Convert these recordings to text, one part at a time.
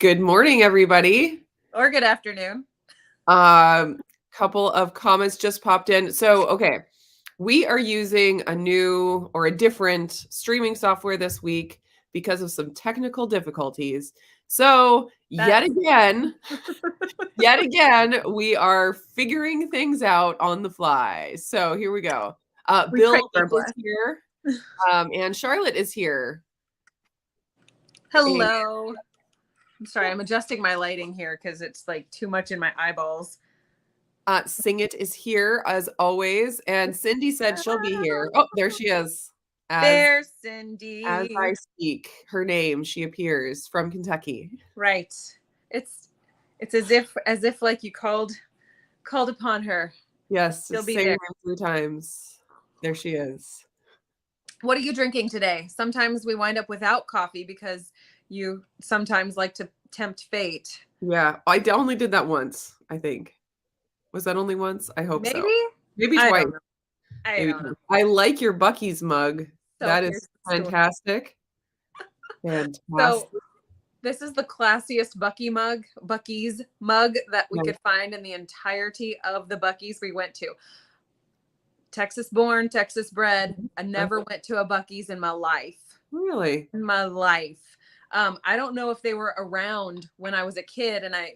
Good morning, everybody. Or good afternoon. Couple of comments just popped in. So, okay, we are using a new or a different streaming software this week because of some technical difficulties. So, yet again, we are figuring things out on the fly. So, here we go. Bill is here, and Charlotte is here. Hello. I'm sorry, I'm adjusting my lighting here because it's like too much in my eyeballs. Sing It is here as always, and Cindy said she'll be here. Oh, there she is. There's Cindy. As I speak, her name, she appears from Kentucky. Right. It's as if like you called upon her. Yes, she'll be same there 3 times. There she is. What are you drinking today? Sometimes we wind up without coffee because you sometimes like to tempt fate. Yeah, I only did that once, I think. Was that only once? I hope so. Maybe twice. I don't know. I like your Buckys mug. So that is fantastic. Fantastic. So this is the classiest Buckys mug that we could find in the entirety of the Buckys we went to. Texas born, Texas bred. I never went to a Buckys in my life. Really? In my life. I don't know if they were around when I was a kid and I,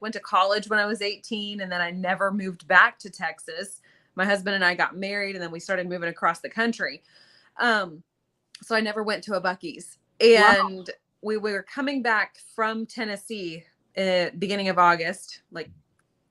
went to college when I was 18 and then I never moved back to Texas. My husband and I got married and then we started moving across the country. So I never went to a Buckys. And we were coming back from Tennessee beginning of August, like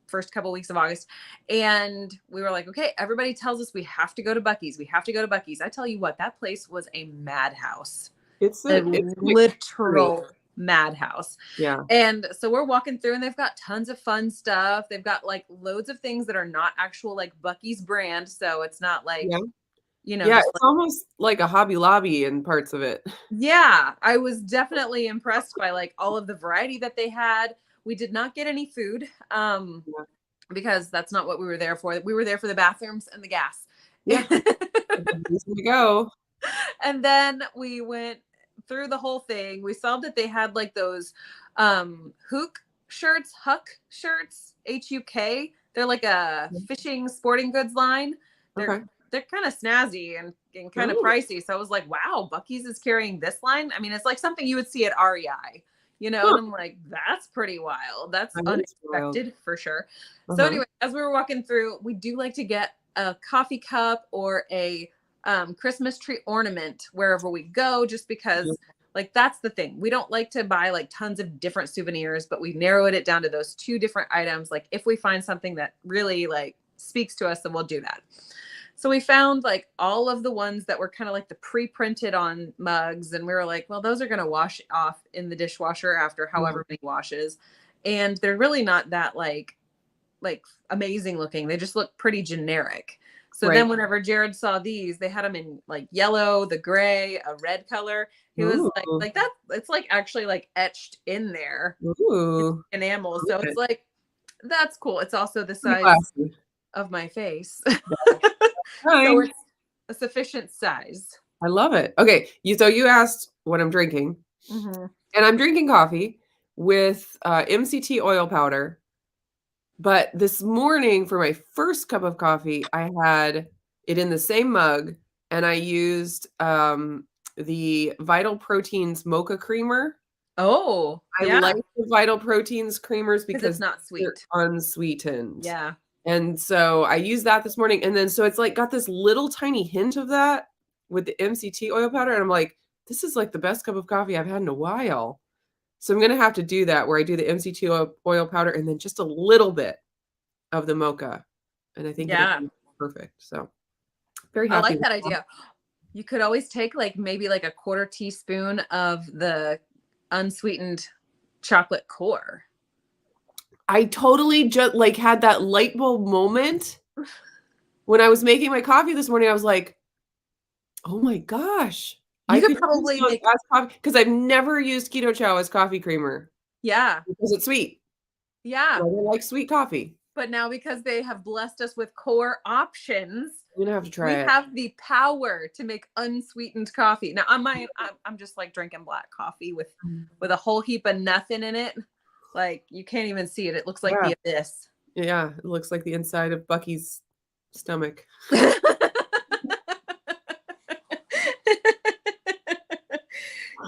first couple weeks of August. And we were like, okay, everybody tells us we have to go to Buckys. We have to go to Buckys. I tell you what, that place was a madhouse. It's literal madhouse. Yeah. And so we're walking through and they've got tons of fun stuff. They've got like loads of things that are not actual like Buckys brand. So it's not like, it's almost like a Hobby Lobby in parts of it. Yeah, I was definitely impressed by like all of the variety that they had. We did not get any food because that's not what we were there for. We were there for the bathrooms and the gas. Yeah. We go. And then we went through the whole thing. We saw that they had like those Huck shirts, H-U-K. They're like a fishing sporting goods line. They're kind of snazzy and kind of pricey. So I was like, wow, Buckys is carrying this line. I mean, it's like something you would see at REI, and I'm like, that's pretty wild. That's unexpected for sure. So anyway, as we were walking through, we do like to get a coffee cup or a Christmas tree ornament wherever we go, just because like that's the thing. We don't like to buy like tons of different souvenirs, but we narrowed it down to those 2 different items. Like if we find something that really like speaks to us, then we'll do that. So we found like all of the ones that were kind of like the pre-printed on mugs. And we were like, well, those are going to wash off in the dishwasher after however many washes. And they're really not that like amazing looking. They just look pretty generic. So then whenever Jared saw these, they had them in like yellow, the gray, a red color. He was like that. It's like actually like etched in there. Enamel. So it's like, that's cool. It's also the size of my face. So it's a sufficient size. I love it. Okay, so you asked what I'm drinking, and I'm drinking coffee with MCT oil powder. But this morning, for my first cup of coffee, I had it in the same mug, and I used the Vital Proteins mocha creamer. Oh, I like the Vital Proteins creamers because it's not sweet. They're unsweetened. Yeah. And so I used that this morning. And then so it's like got this little tiny hint of that with the MCT oil powder. And I'm like, this is like the best cup of coffee I've had in a while. So I'm going to have to do that where I do the MCT oil powder and then just a little bit of the mocha. And I think it'll be perfect. So very happy. I like that idea. You could always take like maybe like a 1/4 teaspoon of the unsweetened chocolate core. I totally just like had that light bulb moment when I was making my coffee this morning. I was like, oh my gosh. I could probably make coffee because I've never used Keto Chow as coffee creamer. Yeah. Because it's sweet. Yeah. I like sweet coffee. But now because they have blessed us with core options, I'm gonna have to try We it. have the power to make unsweetened coffee. Now I'm just like drinking black coffee with a whole heap of nothing in it. Like you can't even see it. It looks like the abyss. Yeah, it looks like the inside of Bucky's stomach.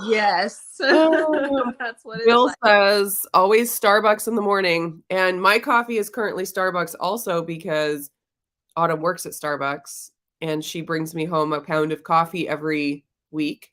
Yes. That's what Bill it's like. says always Starbucks in the morning. And my coffee is currently Starbucks also because Autumn works at Starbucks and she brings me home a pound of coffee every week.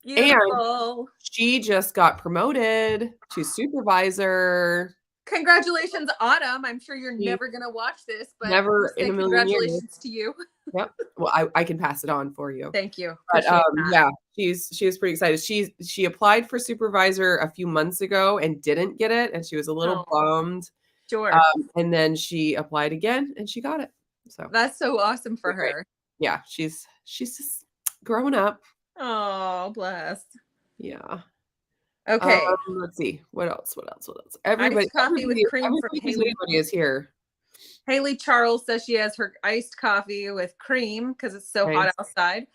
Beautiful. And she just got promoted to supervisor. Congratulations, Autumn. I'm sure you're never going to watch this, but never in a million years. Congratulations to you. Yep. Well, I can pass it on for you. Thank you. But yeah, she was pretty excited. She applied for supervisor a few months ago and didn't get it, and she was a little bummed. Sure. And then she applied again and she got it. So that's so awesome for her. Yeah, she's just growing up. Oh, bless. Yeah. Okay. Let's see. What else? Everybody, iced coffee with cream from Haley. Everybody is here. Haley Charles says she has her iced coffee with cream because it's so hot outside.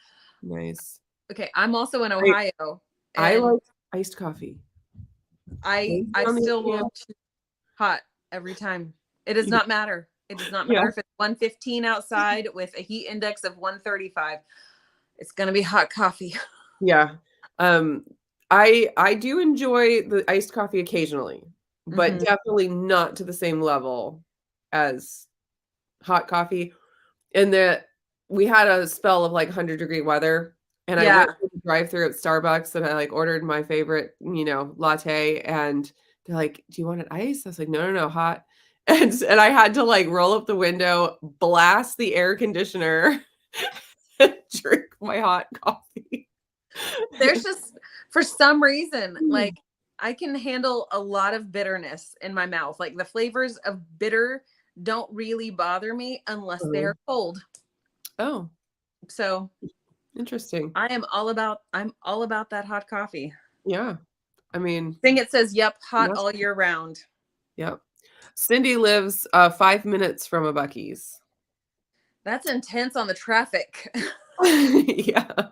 Nice. Okay, I'm also in Ohio. I like iced coffee. I still want hot every time. It does not matter. It does not matter if it's 115 outside with a heat index of 135. It's gonna be hot coffee. Yeah. I do enjoy the iced coffee occasionally, but definitely not to the same level as hot coffee. And we had a spell of like 100-degree weather, and I went to the drive-thru at Starbucks and I like ordered my favorite, latte, and they're like, "Do you want it iced?" I was like, No, hot." And I had to like roll up the window, blast the air conditioner, and drink my hot coffee. There's just, for some reason, like I can handle a lot of bitterness in my mouth. Like the flavors of bitter don't really bother me unless they're cold. Oh. So interesting. I'm all about that hot coffee. Yeah. I mean, thing it says, yep, hot all year round. Yep. Cindy lives 5 minutes from a Bucky's. That's intense on the traffic. Yeah.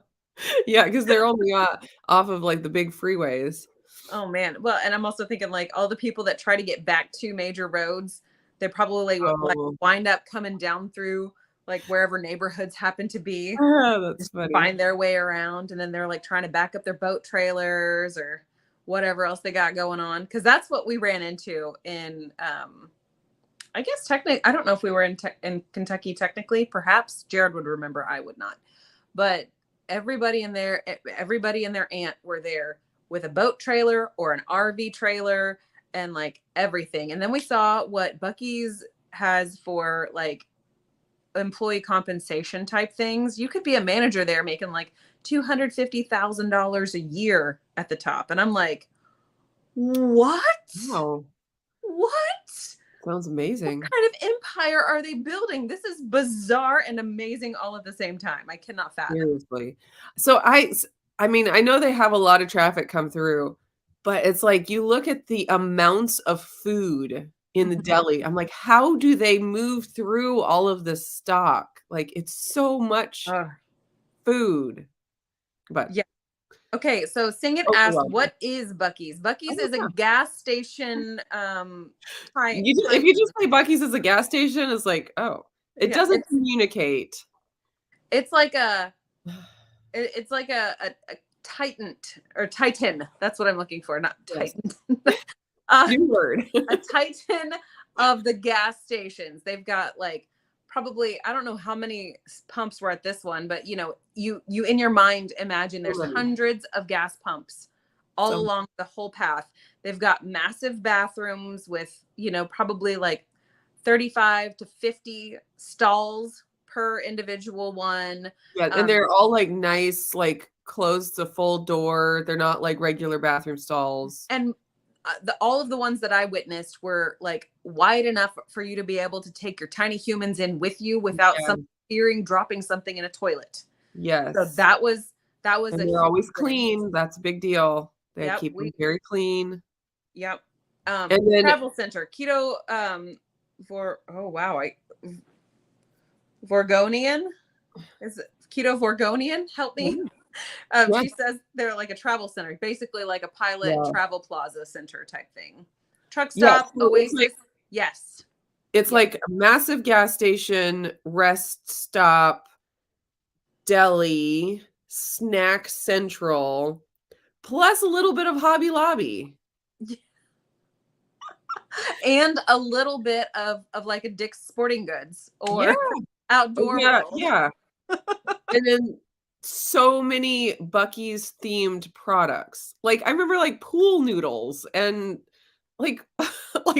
Yeah, because they're only off of like the big freeways. Oh man. Well, and I'm also thinking like all the people that try to get back to major roads, they probably like wind up coming down through like wherever neighborhoods happen to be. Oh, that's funny. Find their way around, and then they're like trying to back up their boat trailers or whatever else they got going on. Because that's what we ran into in I guess technically, I don't know if we were in Kentucky technically. Perhaps Jared would remember. I would not. But everybody and their aunt were there with a boat trailer or an RV trailer and like everything. And then we saw what Bucky's has for like employee compensation type things. You could be a manager there making like $250,000 a year at the top. And I'm like, what? Wow. What? Sounds amazing. What kind of empire are they building? This is bizarre and amazing all at the same time. I cannot fathom. Seriously. So I mean, I know they have a lot of traffic come through, but it's like you look at the amounts of food in the deli. I'm like, how do they move through all of this stock? Like, it's so much food. But yeah. Okay, so Sing It asked, what is Bucky's? Bucky's is a gas station. If you just say Bucky's is a gas station, it's like, oh, it doesn't communicate. It's like a Titan or Titan. That's what I'm looking for, not Titan. New word. A Titan of the gas stations. They've got like probably, I don't know how many pumps were at this one, but you in your mind imagine there's hundreds of gas pumps all along the whole path. They've got massive bathrooms with probably like 35 to 50 stalls per individual one. Yeah, and they're all like nice, like closed the full door. They're not like regular bathroom stalls. And all of the ones that I witnessed were like wide enough for you to be able to take your tiny humans in with you without some fearing dropping something in a toilet. Yes. So that was. And they're always clean. That's a big deal. They keep them very clean. Yep. And then travel center keto Vorgonian. Is it Keto Vorgonian? Help me. Yeah. She says they're like a travel center, basically like a pilot travel plaza center type thing. Truck stop, Oasis. Yes. It's like a massive gas station, rest stop, deli, snack central, plus a little bit of Hobby Lobby. And a little bit of like a Dick's Sporting Goods or Outdoor World. Yeah. And then so many Bucky's themed products. Like I remember like pool noodles and like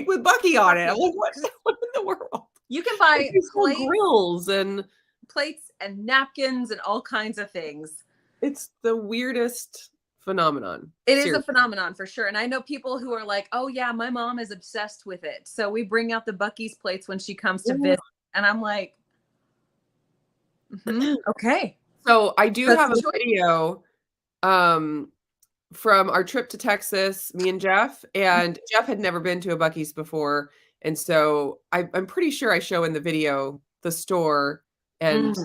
with Bucky on it. I'm like, what in the world? You can buy grills and plates and napkins and all kinds of things. It's the weirdest phenomenon. It is a phenomenon for sure. And I know people who are like, oh yeah, my mom is obsessed with it. So we bring out the Bucky's plates when she comes to visit. And I'm like, okay. So I do have a video from our trip to Texas, me and Jeff, and Jeff had never been to a Bucky's before. And so I'm pretty sure I show in the video the store and,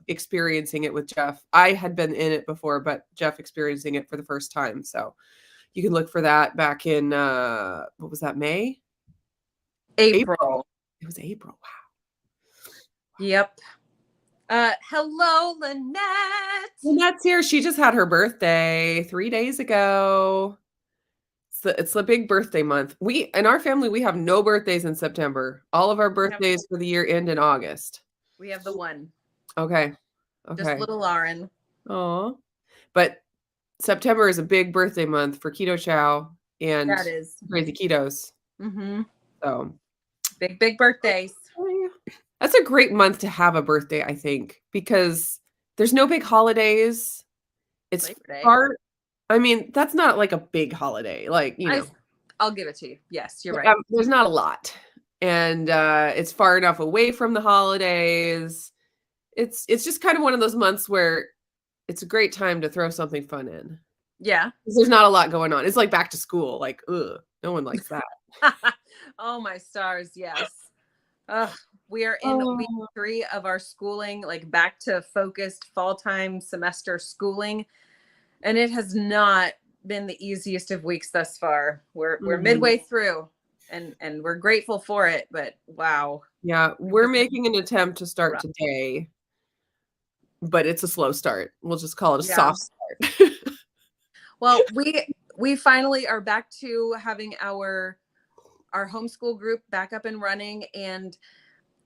experiencing it with Jeff. I had been in it before, but Jeff experiencing it for the first time. So you can look for that back in, what was that, May? April. It was April. Wow. Yep. Hello, Lynette. Lynette's here. She just had her birthday 3 days ago. It's the big birthday month. In our family, we have no birthdays in September. All of our birthdays for the year end in August. We have the one. Okay. Just little Lauren. Oh, but September is a big birthday month for Keto Chow and that is Crazy Ketos. So big birthdays. That's a great month to have a birthday, I think, because there's no big holidays. It's far. I mean, that's not like a big holiday. Like, I'll give it to you. Yes, you're right. There's not a lot. And it's far enough away from the holidays. It's just kind of one of those months where it's a great time to throw something fun in. Yeah. There's not a lot going on. It's like back to school. Like, ugh, no one likes that. Oh, my stars. Yes. We are in week 3 of our schooling, like back to focused fall time semester schooling. And it has not been the easiest of weeks thus far. We're midway through and we're grateful for it, but wow. Yeah, we're making an attempt to start today, but it's a slow start. We'll just call it a soft start. Well, we finally are back to having our homeschool group back up and running, and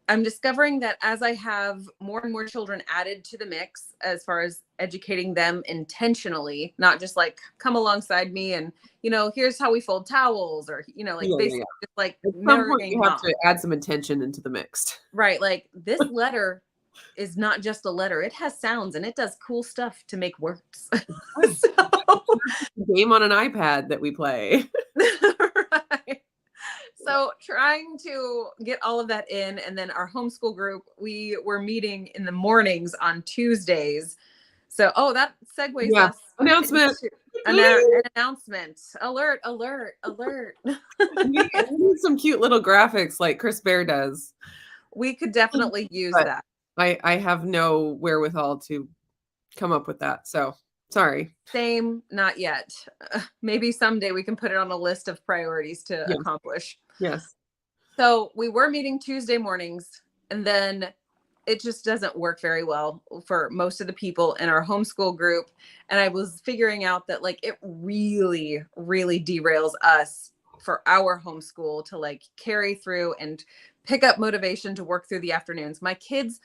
I'm discovering that as I have more and more children added to the mix, as far as educating them intentionally, not just like come alongside me and, here's how we fold towels or, basically just like mirroring. You have to add some intention into the mix. Right. Like this letter is not just a letter. It has sounds and it does cool stuff to make words. Game on an iPad that we play. Right. So trying to get all of that in, and then our homeschool group, we were meeting in the mornings on Tuesdays. So, that segues us. Announcement. An announcement. Alert. We need some cute little graphics like Chris Bear does. We could definitely use that. I have no wherewithal to come up with that. So sorry. Same, not yet. Maybe someday we can put it on a list of priorities to accomplish. Yes. So we were meeting Tuesday mornings, and then it just doesn't work very well for most of the people in our homeschool group. And I was figuring out that like it really, really derails us for our homeschool to like carry through and pick up motivation to work through the afternoons. My kids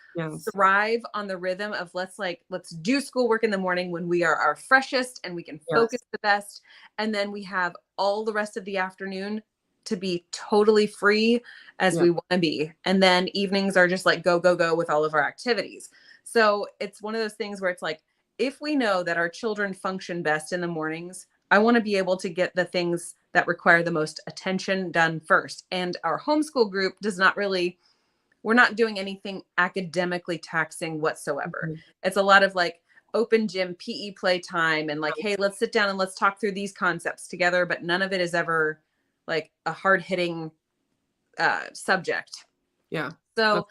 thrive on the rhythm of let's do schoolwork in the morning when we are our freshest and we can focus the best. And then we have all the rest of the afternoon to be totally free as we want to be. And then evenings are just like go, go, go with all of our activities. So it's one of those things where it's like, if we know that our children function best in the mornings, I want to be able to get the things that require the most attention done first. And our homeschool group we're not doing anything academically taxing whatsoever. It's a lot of like open gym PE play time and like, hey, let's sit down and let's talk through these concepts together. But none of it is ever like a hard hitting subject. Yeah. So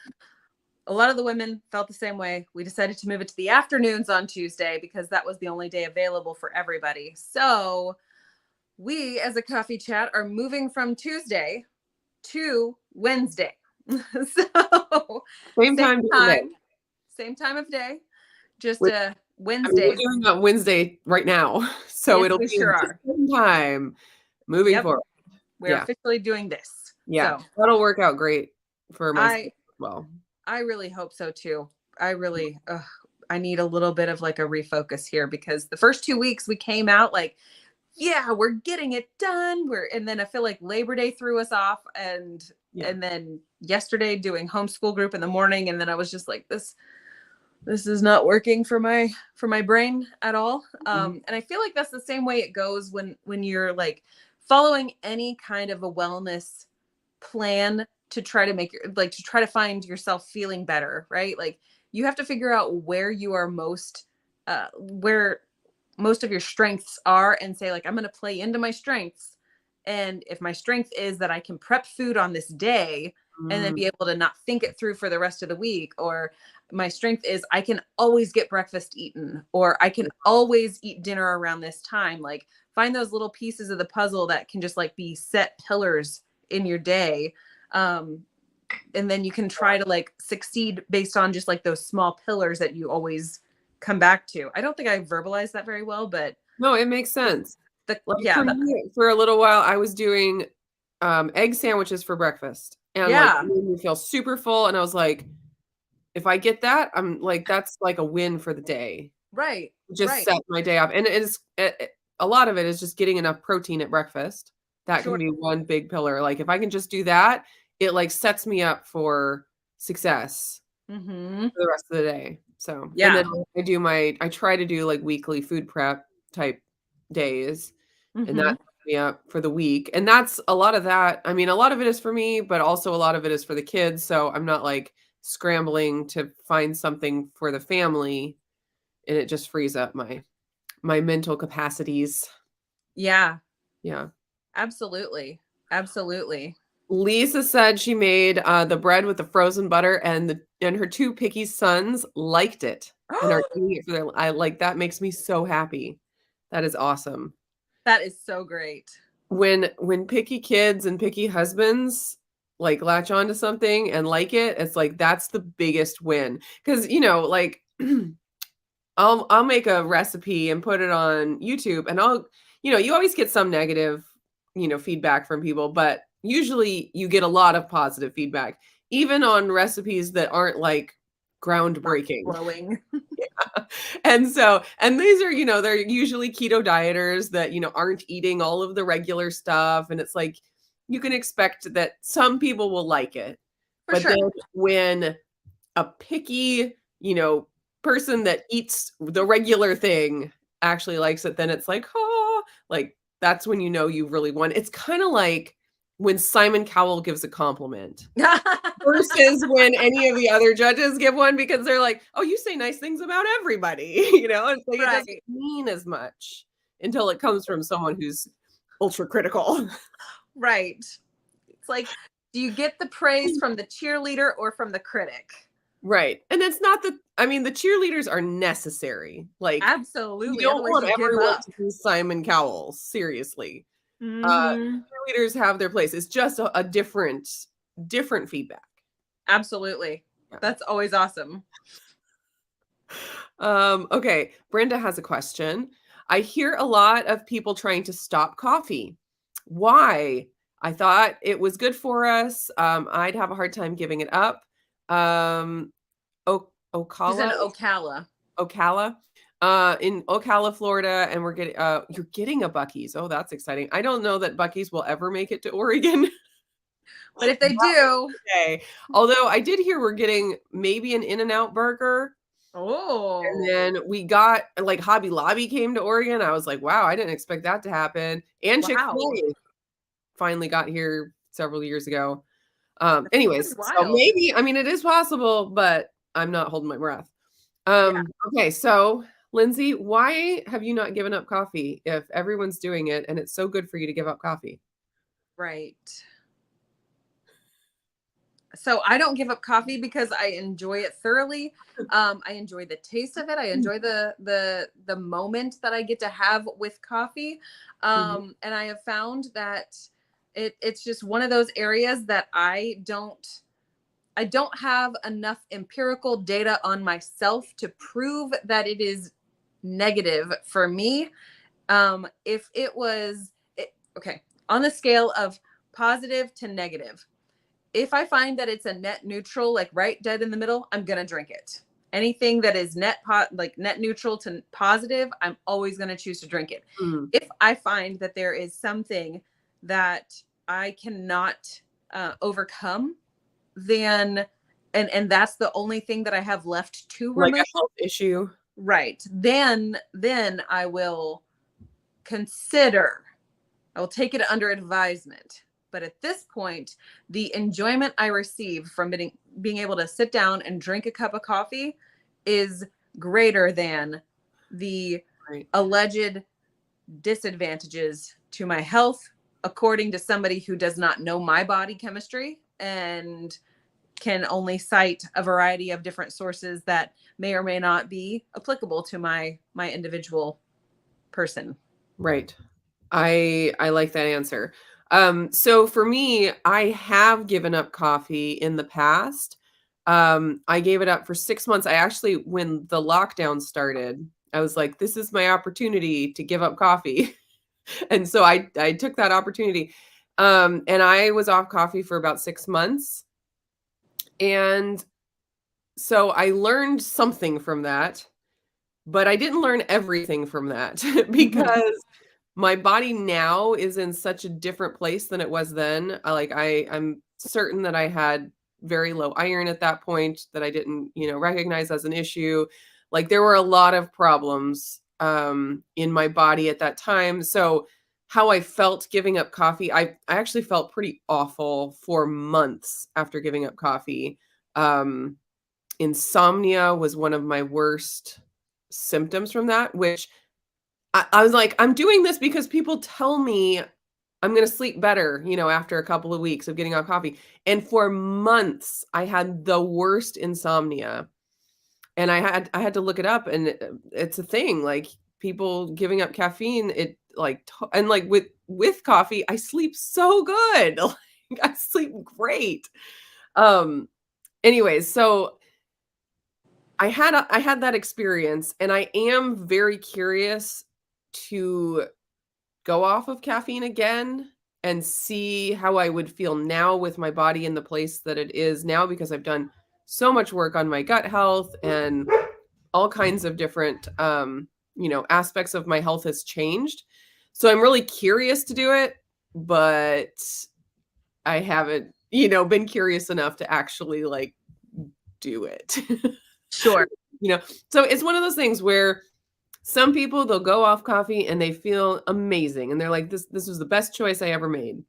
a lot of the women felt the same way. We decided to move it to the afternoons on Tuesday because that was the only day available for everybody. So we, as a coffee chat, are moving from Tuesday to Wednesday. So same time, same time of day, just Wednesday. Wednesday. We're doing that Wednesday right now, so yes, it'll we be sure are. same time moving forward. We're officially doing this. Yeah, so that'll work out great for my as well. I really hope so too. I really, I need a little bit of like a refocus here, because the first 2 weeks we came out like, yeah, we're getting it done. And then I feel like Labor Day threw us off, and then yesterday doing homeschool group in the morning. And then I was just like, this is not working for my brain at all. And I feel like that's the same way it goes when you're like following any kind of a wellness plan to try to to try to find yourself feeling better, right? Like you have to figure out where you are where most of your strengths are, and say like, I'm going to play into my strengths. And if my strength is that I can prep food on this day and then be able to not think it through for the rest of the week, or my strength is I can always get breakfast eaten, or I can always eat dinner around this time, like find those little pieces of the puzzle that can just like be set pillars in your day. And then you can try to like succeed based on just like those small pillars that you always come back to. I don't think I verbalized that very well, but no, it makes sense. For a little while, I was doing egg sandwiches for breakfast, and like it made me feel super full. And I was like, if I get that, I'm like, that's like a win for the day. Right. Just set my day off. And a lot of it is just getting enough protein at breakfast. That can be one big pillar. Like if I can just do that, it like sets me up for success for the rest of the day. So and then I try to do like weekly food prep type days, and that sets me up for the week. And that's a lot of that. I mean, a lot of it is for me, but also a lot of it is for the kids. So I'm not like scrambling to find something for the family, and it just frees up my mental capacities. Yeah. Yeah. Absolutely. Lisa said she made the bread with the frozen butter, and her two picky sons liked it and are eating it for their. I like that. Makes me so happy. That is awesome. That is so great. When picky kids and picky husbands like latch onto something and like it, it's like that's the biggest win. Because like I'll make a recipe and put it on YouTube, and you always get some negative feedback from people, but usually you get a lot of positive feedback, even on recipes that aren't like groundbreaking. Yeah. And these are, they're usually keto dieters that, aren't eating all of the regular stuff. And it's like, you can expect that some people will like it. Then when a picky, person that eats the regular thing actually likes it, then it's like, like that's when you've really won. It's kind of like when Simon Cowell gives a compliment versus when any of the other judges give one, because they're like, oh, you say nice things about everybody. It's like it doesn't mean as much until it comes from someone who's ultra critical. Right. It's like, do you get the praise from the cheerleader or from the critic? Right. And it's not the cheerleaders are necessary. Like, absolutely. You don't want everyone to be Simon Cowell. Seriously. Cheerleaders have their place. It's just a different feedback. Absolutely. Yeah. That's always awesome. Okay. Brenda has a question. I hear a lot of people trying to stop coffee. Why? I thought it was good for us. I'd have a hard time giving it up. Ocala. She's in Ocala. In Ocala, Florida, and we're getting you're getting a Bucky's. Oh, that's exciting. I don't know that Bucky's will ever make it to Oregon. But if they do. Okay. Although I did hear we're getting maybe an In-N-Out burger. Oh. And then we got like Hobby Lobby came to Oregon. I was like, wow, I didn't expect that to happen. And Chick-fil-A finally got here several years ago. Anyways, so maybe, it is possible, but I'm not holding my breath. Okay, so Lindsey, why have you not given up coffee if everyone's doing it and it's so good for you to give up coffee? Right. So I don't give up coffee because I enjoy it thoroughly. I enjoy the taste of it. I enjoy the moment that I get to have with coffee. And I have found that it's just one of those areas that I don't have enough empirical data on myself to prove that it is negative for me. If it was okay, on the scale of positive to negative, if I find that it's a net neutral, like right dead in the middle, I'm going to drink it. Anything that is net neutral to positive, I'm always going to choose to drink it. If I find that there is something that I cannot overcome, then, and that's the only thing that I have left to remove. Like a health issue. Right. Then I will consider, I will take it under advisement. But at this point, the enjoyment I receive from being able to sit down and drink a cup of coffee is greater than the alleged disadvantages to my health, according to somebody who does not know my body chemistry and can only cite a variety of different sources that may or may not be applicable to my individual person. Right. I like that answer. So for me, I have given up coffee in the past. I gave it up for 6 months. I actually, when the lockdown started, I was like, this is my opportunity to give up coffee. And so I took that opportunity. And I was off coffee for about 6 months. And so I learned something from that, but I didn't learn everything from that because my body now is in such a different place than it was then. I'm certain that I had very low iron at that point that I didn't, recognize as an issue. Like there were a lot of problems in my body at that time. So how I felt giving up coffee, I actually felt pretty awful for months after giving up coffee. Insomnia was one of my worst symptoms from that, which I was like, I'm doing this because people tell me I'm going to sleep better, after a couple of weeks of getting off coffee. And for months, I had the worst insomnia. And I had to look it up, and it's a thing. Like people giving up caffeine, and like with coffee, I sleep so good. Like I sleep great. Anyways, so I had that experience, and I am very curious to go off of caffeine again and see how I would feel now with my body in the place that it is now, because I've done so much work on my gut health and all kinds of different, aspects of my health has changed. So I'm really curious to do it, but I haven't, been curious enough to actually do it. Sure. So it's one of those things where some people, they'll go off coffee and they feel amazing. And they're like, this was the best choice I ever made.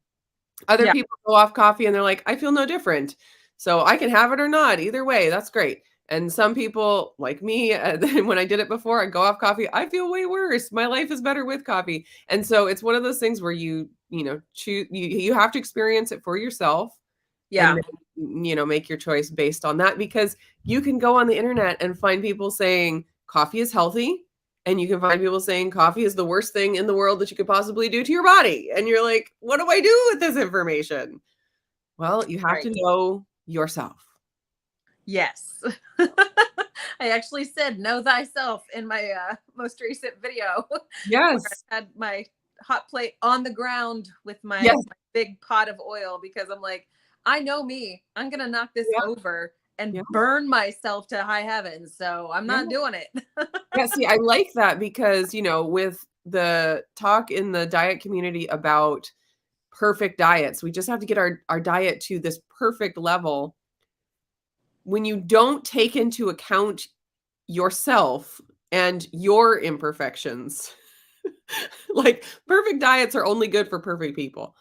Other people go off coffee and they're like, I feel no different. So I can have it or not. Either way, that's great. And some people like me, when I did it before, I go off coffee, I feel way worse. My life is better with coffee. And so it's one of those things where you choose, you have to experience it for yourself. Yeah. And then, make your choice based on that, because you can go on the internet and find people saying coffee is healthy. And you can find people saying coffee is the worst thing in the world that you could possibly do to your body. And you're like, what do I do with this information? Well, you have to know yourself. Yes. I actually said know thyself in my most recent video. Yes. I had my hot plate on the ground with my big pot of oil, because I'm like, I know me. I'm going to knock this over and burn myself to high heaven. So I'm not doing it. See, I like that because, with the talk in the diet community about perfect diets, we just have to get our diet to this perfect level. When you don't take into account yourself and your imperfections, like perfect diets are only good for perfect people.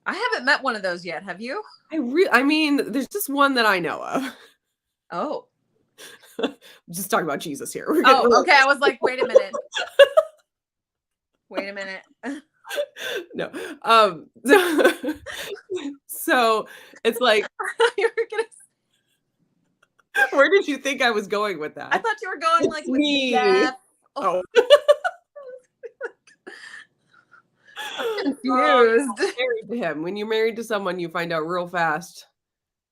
I haven't met one of those yet. Have you? I mean, there's just one that I know of. Oh. Just talking about Jesus here. Okay. I was like, wait a minute. Wait a minute. No. So It's like, You were gonna where did you think I was going with that? I thought you were going It's like with me. Jeff. Oh. I'm Oh, confused. married to him. When you're married to someone, you find out real fast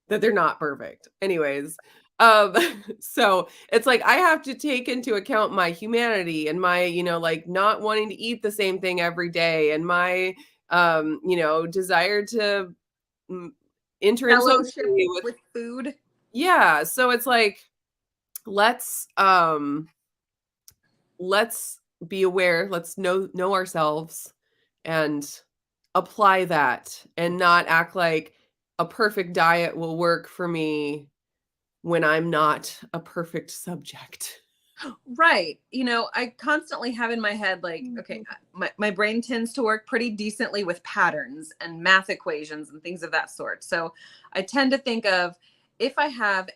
that they're not perfect. Anyways, um, so it's like I have to take into account my humanity and my, like not wanting to eat the same thing every day and my, desire to mm, enter in Fellowship socially with, with food. yeah. So it's like, let's, let's be aware, let's know ourselves and apply that and not act like a perfect diet will work for me when I'm not a perfect subject. Right. I constantly have in my head, like, okay, my brain tends to work pretty decently with patterns and math equations and things of that sort. So I tend to think of, if I have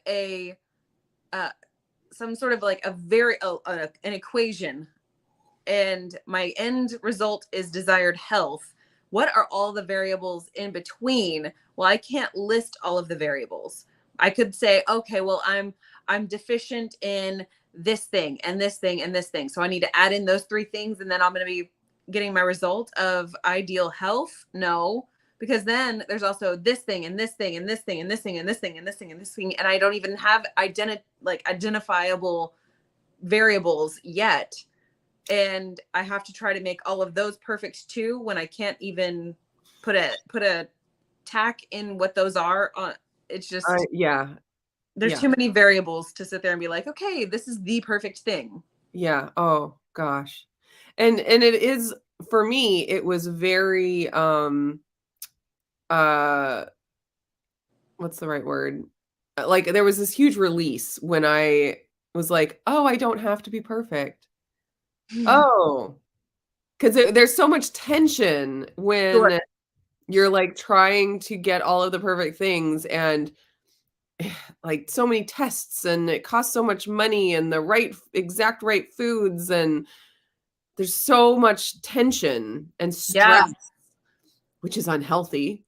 some sort of like an equation, and my end result is desired health, what are all the variables in between? Well, I can't list all of the variables. I could say, okay, well, I'm deficient in this thing and this thing and this thing. So I need to add in those three things, and then I'm going to be getting my result of ideal health. No, because then there's also this thing and this thing and this thing and this thing and this thing and this thing and this thing. And I don't even have identifiable variables yet. And I have to try to make all of those perfect too, when I can't even put a tack in what those are on. It's just, there's too many variables to sit there and be like, okay, this is the perfect thing. Yeah. Oh gosh. And it is, for me, it was very what's the right word? Like there was this huge release when I was like, oh, I don't have to be perfect. Oh, because there's so much tension when you're like trying to get all of the perfect things, and like so many tests, and it costs so much money, and the exact right foods, and there's so much tension and stress, which is unhealthy.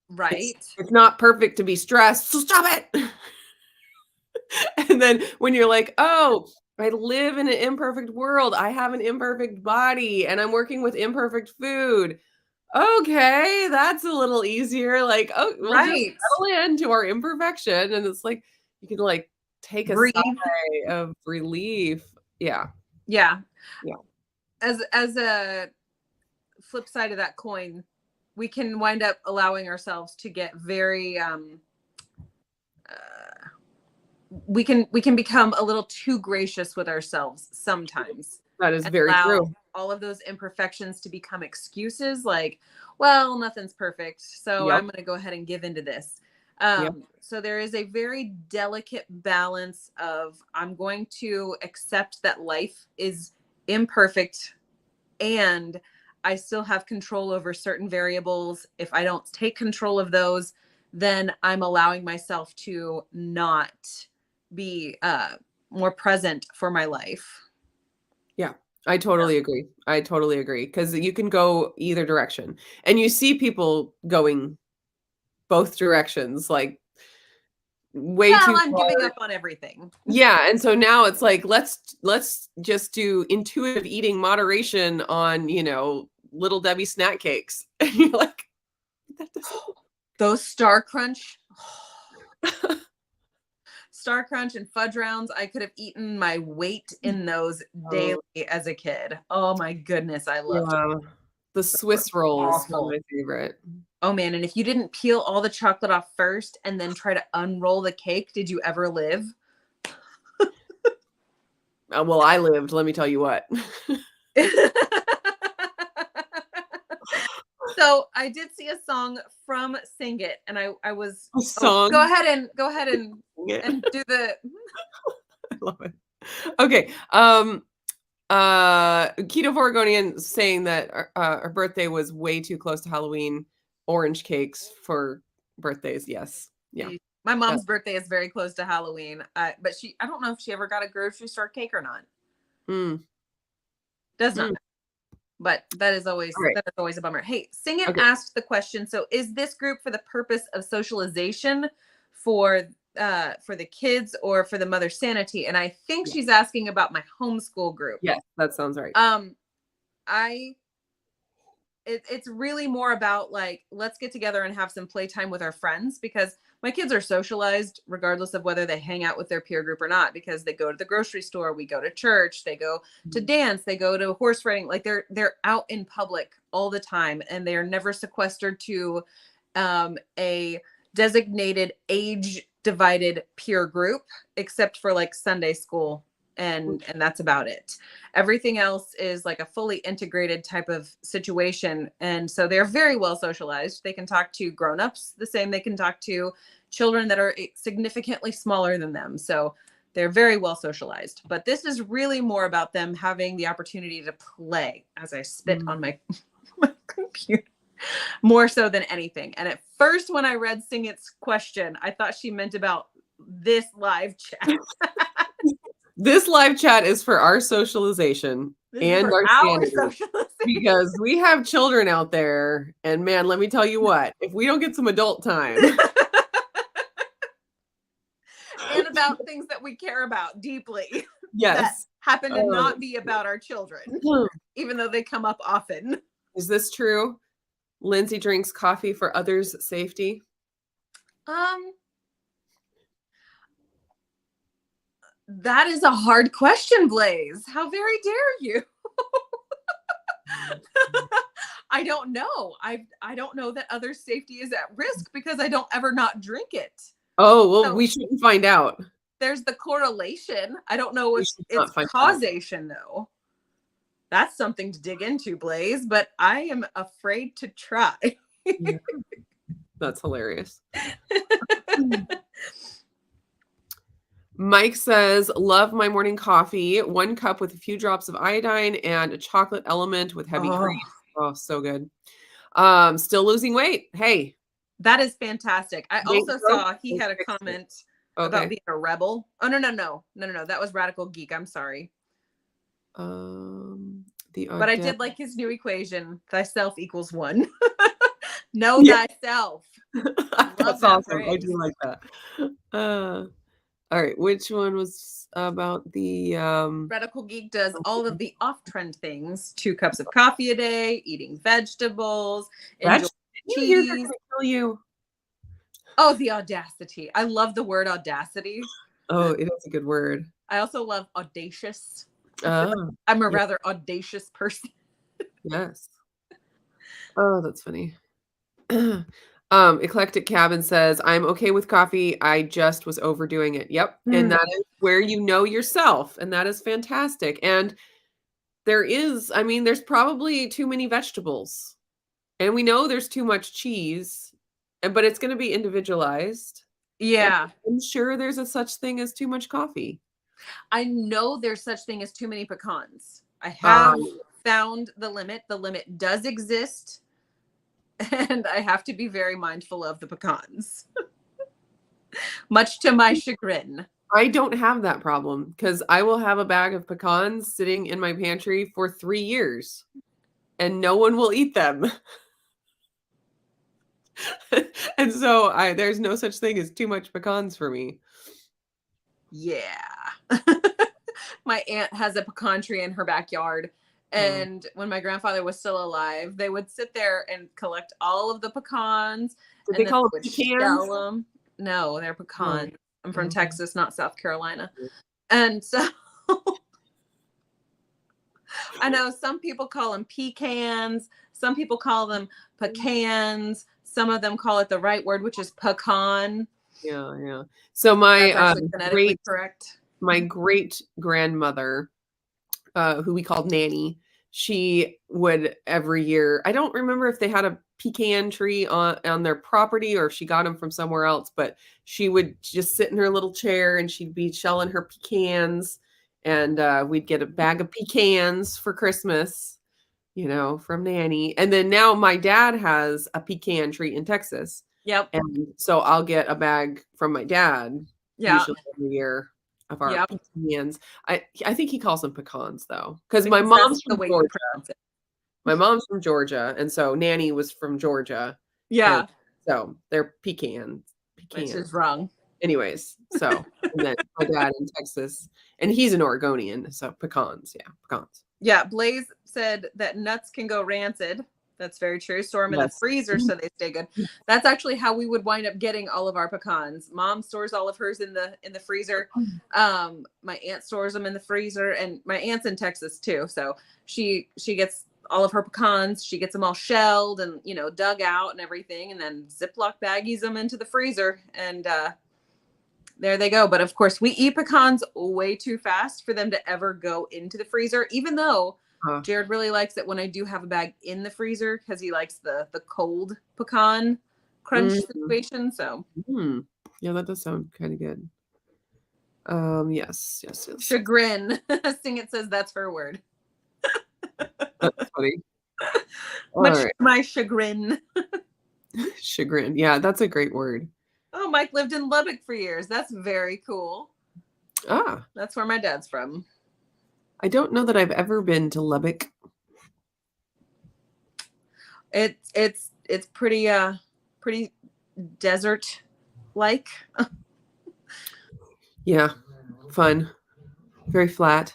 Right. It's not perfect to be stressed, so stop it. And then when you're like, oh, I live in an imperfect world, I have an imperfect body, and I'm working with imperfect food. Okay, that's a little easier. Like, oh, we'll just settle into our imperfection. And it's like, you can like take a sigh of relief. Yeah. Yeah. Yeah. As a flip side of that coin, we can wind up allowing ourselves to get very, we can become a little too gracious with ourselves sometimes. That is very true. All of those imperfections to become excuses, like, well, nothing's perfect, so I'm going to go ahead and give into this. So there is a very delicate balance of, I'm going to accept that life is imperfect and I still have control over certain variables. If I don't take control of those, then I'm allowing myself to not be more present for my life. Yeah, I totally agree. I totally agree, because you can go either direction, and you see people going both directions, like way too I'm far. giving up on everything. Yeah, and so now it's like, let's just do intuitive eating moderation on, Little Debbie snack cakes. And you're like, that doesn't... Those Star Crunch and fudge rounds, I could have eaten my weight in those daily as a kid. Oh my goodness, I loved it. The Swiss rolls were my favorite. Oh man, and if you didn't peel all the chocolate off first and then try to unroll the cake, did you ever live? Well, I lived, let me tell you what. So I did see a song from Sing It, and I was go ahead and do the I love it. Okay. Keto Oregonian saying that her birthday was way too close to Halloween. Orange cakes for birthdays. Yes. Yeah. My mom's birthday is very close to Halloween. But I don't know if she ever got a grocery store cake or not. Does not. But that is always a bummer. Hey, Sing It asked the question. So is this group for the purpose of socialization for the kids or for the mother's sanity? And I think she's asking about my homeschool group. Yes, that sounds right. It's really more about like, let's get together and have some playtime with our friends, because my kids are socialized regardless of whether they hang out with their peer group or not, because they go to the grocery store, we go to church, they go to dance, they go to horse riding. Like they're out in public all the time, and they are never sequestered to a designated age divided peer group, except for like Sunday school. And that's about it. Everything else is like a fully integrated type of situation. And so they're very well socialized. They can talk to grownups the same they can talk to children that are significantly smaller than them. So they're very well socialized. But this is really more about them having the opportunity to play, as I spit on my computer, more so than anything. And at first, when I read Sing It's question, I thought she meant about this live chat. This live chat is for our socialization and our sanity, because we have children out there, and man, let me tell you what, if we don't get some adult time and about things that we care about deeply, that yes, happen to not be about our children, even though they come up often. Is this true? Lindsey drinks coffee for others' safety. That is a hard question, Blaze. How very dare you? I don't know. I don't know that others' safety is at risk, because I don't ever not drink it. Oh, well, so we shouldn't find out. There's the correlation. I don't know if it's causation, though. That's something to dig into, Blaze, but I am afraid to try. Yeah. That's hilarious. Mike says, love my morning coffee. 1 cup with a few drops of iodine and a chocolate element with heavy cream. Oh, so good. Still losing weight. Hey. That is fantastic. I also saw he had a comment about being a rebel. Oh, no. That was Radical Geek. I'm sorry. But I did like his new equation. Thyself equals 1. Know thyself. That's awesome. I do like that. All right, which one was about the Radical Geek does all of the off-trend things: 2 cups of coffee a day, eating vegetables, enjoying cheese. You. Oh, the audacity. I love the word audacity. Oh, it is a good word. I also love audacious. I'm a rather audacious person. Yes. Oh, that's funny. Eclectic Cabin says, I'm okay with coffee. I just was overdoing it. Yep. And that is where you know yourself. And that is fantastic. And there's probably too many vegetables. And we know there's too much cheese, but it's going to be individualized. Yeah. And I'm sure there's a such thing as too much coffee. I know there's such thing as too many pecans. I have found the limit. The limit does exist. And I have to be very mindful of the pecans, much to my chagrin. I don't have that problem, because I will have a bag of pecans sitting in my pantry for 3 years and no one will eat them. And so there's no such thing as too much pecans for me. Yeah. My aunt has a pecan tree in her backyard. And when my grandfather was still alive, they would sit there and collect all of the pecans. Did they call them pecans? No, they're pecans. I'm from Texas, not South Carolina. And so I know some people call them pecans. Some people call them pecans. Some of them call it the right word, which is pecan. Yeah. So my phonetically correct. My great grandmother, who we called Nanny, she would every year, I don't remember if they had a pecan tree on their property or if she got them from somewhere else, but she would just sit in her little chair and she'd be shelling her pecans, and we'd get a bag of pecans for Christmas, from Nanny. And then now my dad has a pecan tree in Texas. Yep. And so I'll get a bag from my dad usually every year of our pecans. I think he calls them pecans though, because my mom's from Georgia. My mom's from Georgia, and so Nanny was from Georgia. Yeah. And so they're pecans. Which is wrong. Anyways, so and then my dad in Texas, and he's an Oregonian, so pecans, yeah, pecans. Yeah, Blaze said that nuts can go rancid. That's very true. Store them in the freezer so they stay good. That's actually how we would wind up getting all of our pecans. Mom stores all of hers in the freezer. My aunt stores them in the freezer, and my aunt's in Texas too. So she gets all of her pecans. She gets them all shelled and dug out and everything, and then Ziploc baggies them into the freezer, and there they go. But of course, we eat pecans way too fast for them to ever go into the freezer, even though Jared really likes it when I do have a bag in the freezer because he likes the cold pecan crunch situation. So yeah, that does sound kind of good. Yes. Chagrin. Sing It says that's her word. That's funny. My chagrin. Chagrin. Yeah, that's a great word. Oh, Mike lived in Lubbock for years. That's very cool. That's where my dad's from. I don't know that I've ever been to Lubbock. It's pretty desert like. Yeah, fun. Very flat.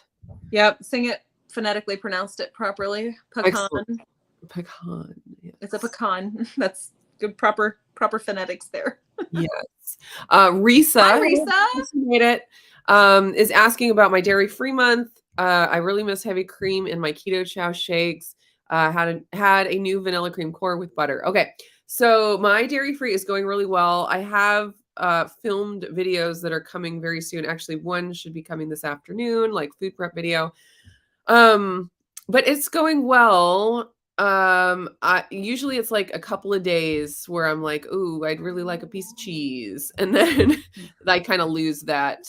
Yep, Sing It phonetically pronounced it properly. Pecan. Excellent. Pecan. Yes. It's a pecan. That's good proper phonetics there. Yes. Risa. Hi, Risa. Made it. Is asking about my dairy-free month. I really miss heavy cream in my keto chow shakes. Had a new vanilla cream core with butter. Okay, so my dairy-free is going really well. I have filmed videos that are coming very soon. Actually, one should be coming this afternoon, like food prep video. But it's going well. Usually it's like a couple of days where I'm like, ooh, I'd really like a piece of cheese. And then I kind of lose that,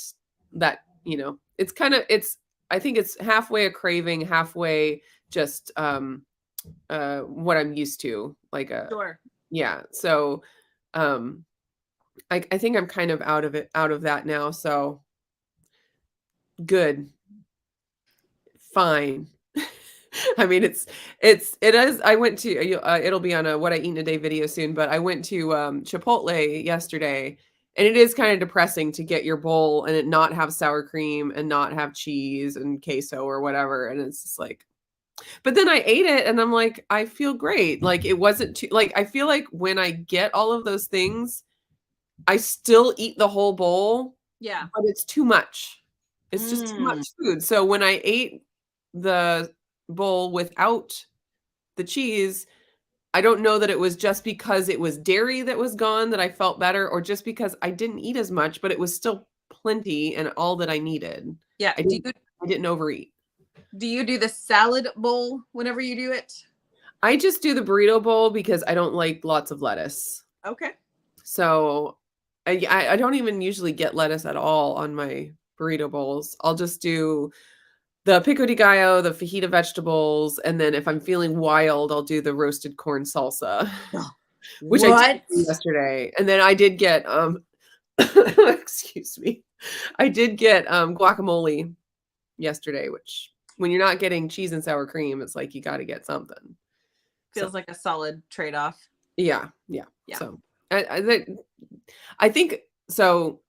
I think it's halfway a craving, halfway just, what I'm used to, Sure. Yeah. So, I think I'm kind of out of that now. So good. Fine. I mean, it is. I went to, it'll be on a what I eat in a day video soon, but I went to Chipotle yesterday, and it is kind of depressing to get your bowl and it not have sour cream and not have cheese and queso or whatever. And it's just like, but then I ate it and I'm like, I feel great. Like it wasn't too, like, I feel like when I get all of those things, I still eat the whole bowl. Yeah. But it's too much. It's just too much food. So when I ate the bowl without the cheese, I don't know that it was just because it was dairy that was gone that I felt better, or just because I didn't eat as much, but it was still plenty and all that I needed. Yeah. I didn't overeat. Do you do the salad bowl whenever you do it? I just do the burrito bowl because I don't like lots of lettuce. Okay. So I don't even usually get lettuce at all on my burrito bowls. I'll just do the pico de gallo, the fajita vegetables, and then if I'm feeling wild, I'll do the roasted corn salsa, which I did yesterday. And then I did get excuse me, I did get guacamole yesterday, which when you're not getting cheese and sour cream, it's like you got to get something. Feels like a solid trade-off. Yeah. So I think so.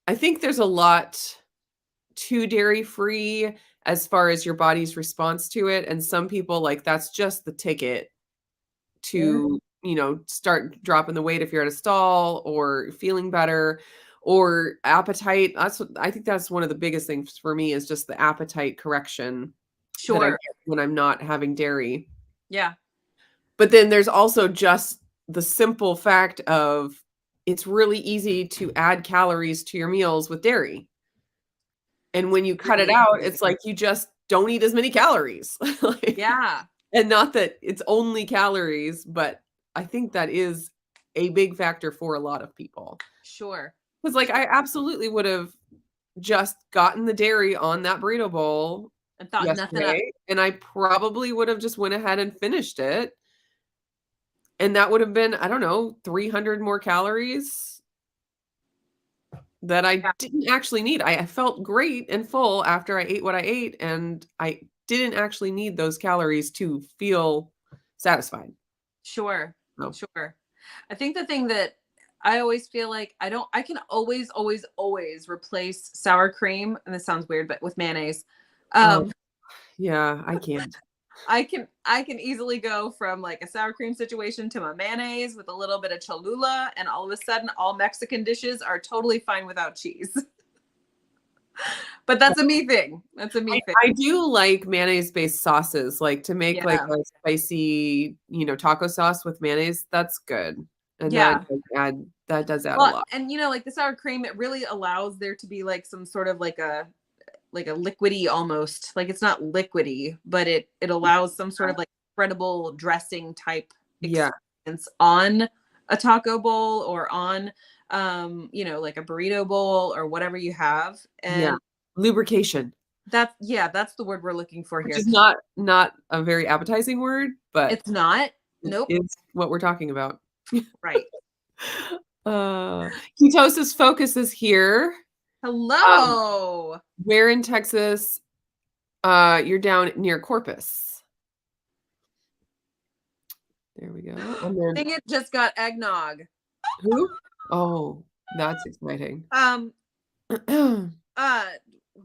I think there's a lot to dairy-free as far as your body's response to it. And some people, like, that's just the ticket to, start dropping the weight if you're at a stall or feeling better, or appetite. I think that's one of the biggest things for me, is just the appetite correction. Sure. That I get when I'm not having dairy. Yeah. But then there's also just the simple fact of it's really easy to add calories to your meals with dairy. And when you cut it out, it's like you just don't eat as many calories. Yeah. And not that it's only calories, but I think that is a big factor for a lot of people. Sure. Because like I absolutely would have just gotten the dairy on that burrito bowl and thought nothing of it. And I probably would have just went ahead and finished it. And that would have been, I don't know, 300 more calories that I didn't actually need. I felt great and full after I ate what I ate, and I didn't actually need those calories to feel satisfied. Sure. Oh. Sure. I think the thing that I always feel like I can always replace sour cream. And this sounds weird, but with mayonnaise. Yeah, I can't. I can easily go from like a sour cream situation to my mayonnaise with a little bit of Cholula, and all of a sudden all Mexican dishes are totally fine without cheese. But that's a me thing. That's a me thing. I do like mayonnaise-based sauces, like to make like a spicy, taco sauce with mayonnaise. That's good. And that does add a lot. And like the sour cream, it really allows there to be like some sort of like a liquidy almost, like it's not liquidy, but it allows some sort of like spreadable dressing type experience on a taco bowl or on like a burrito bowl or whatever you have. And lubrication. That's the word we're looking for here. Which is not a very appetizing word, but it's not. Nope. It's what we're talking about. Right. Ketosis Focus is here. Hello. Where in Texas? You're down near Corpus. There we go. And then, I think it just got eggnog. Who? Oh, that's exciting.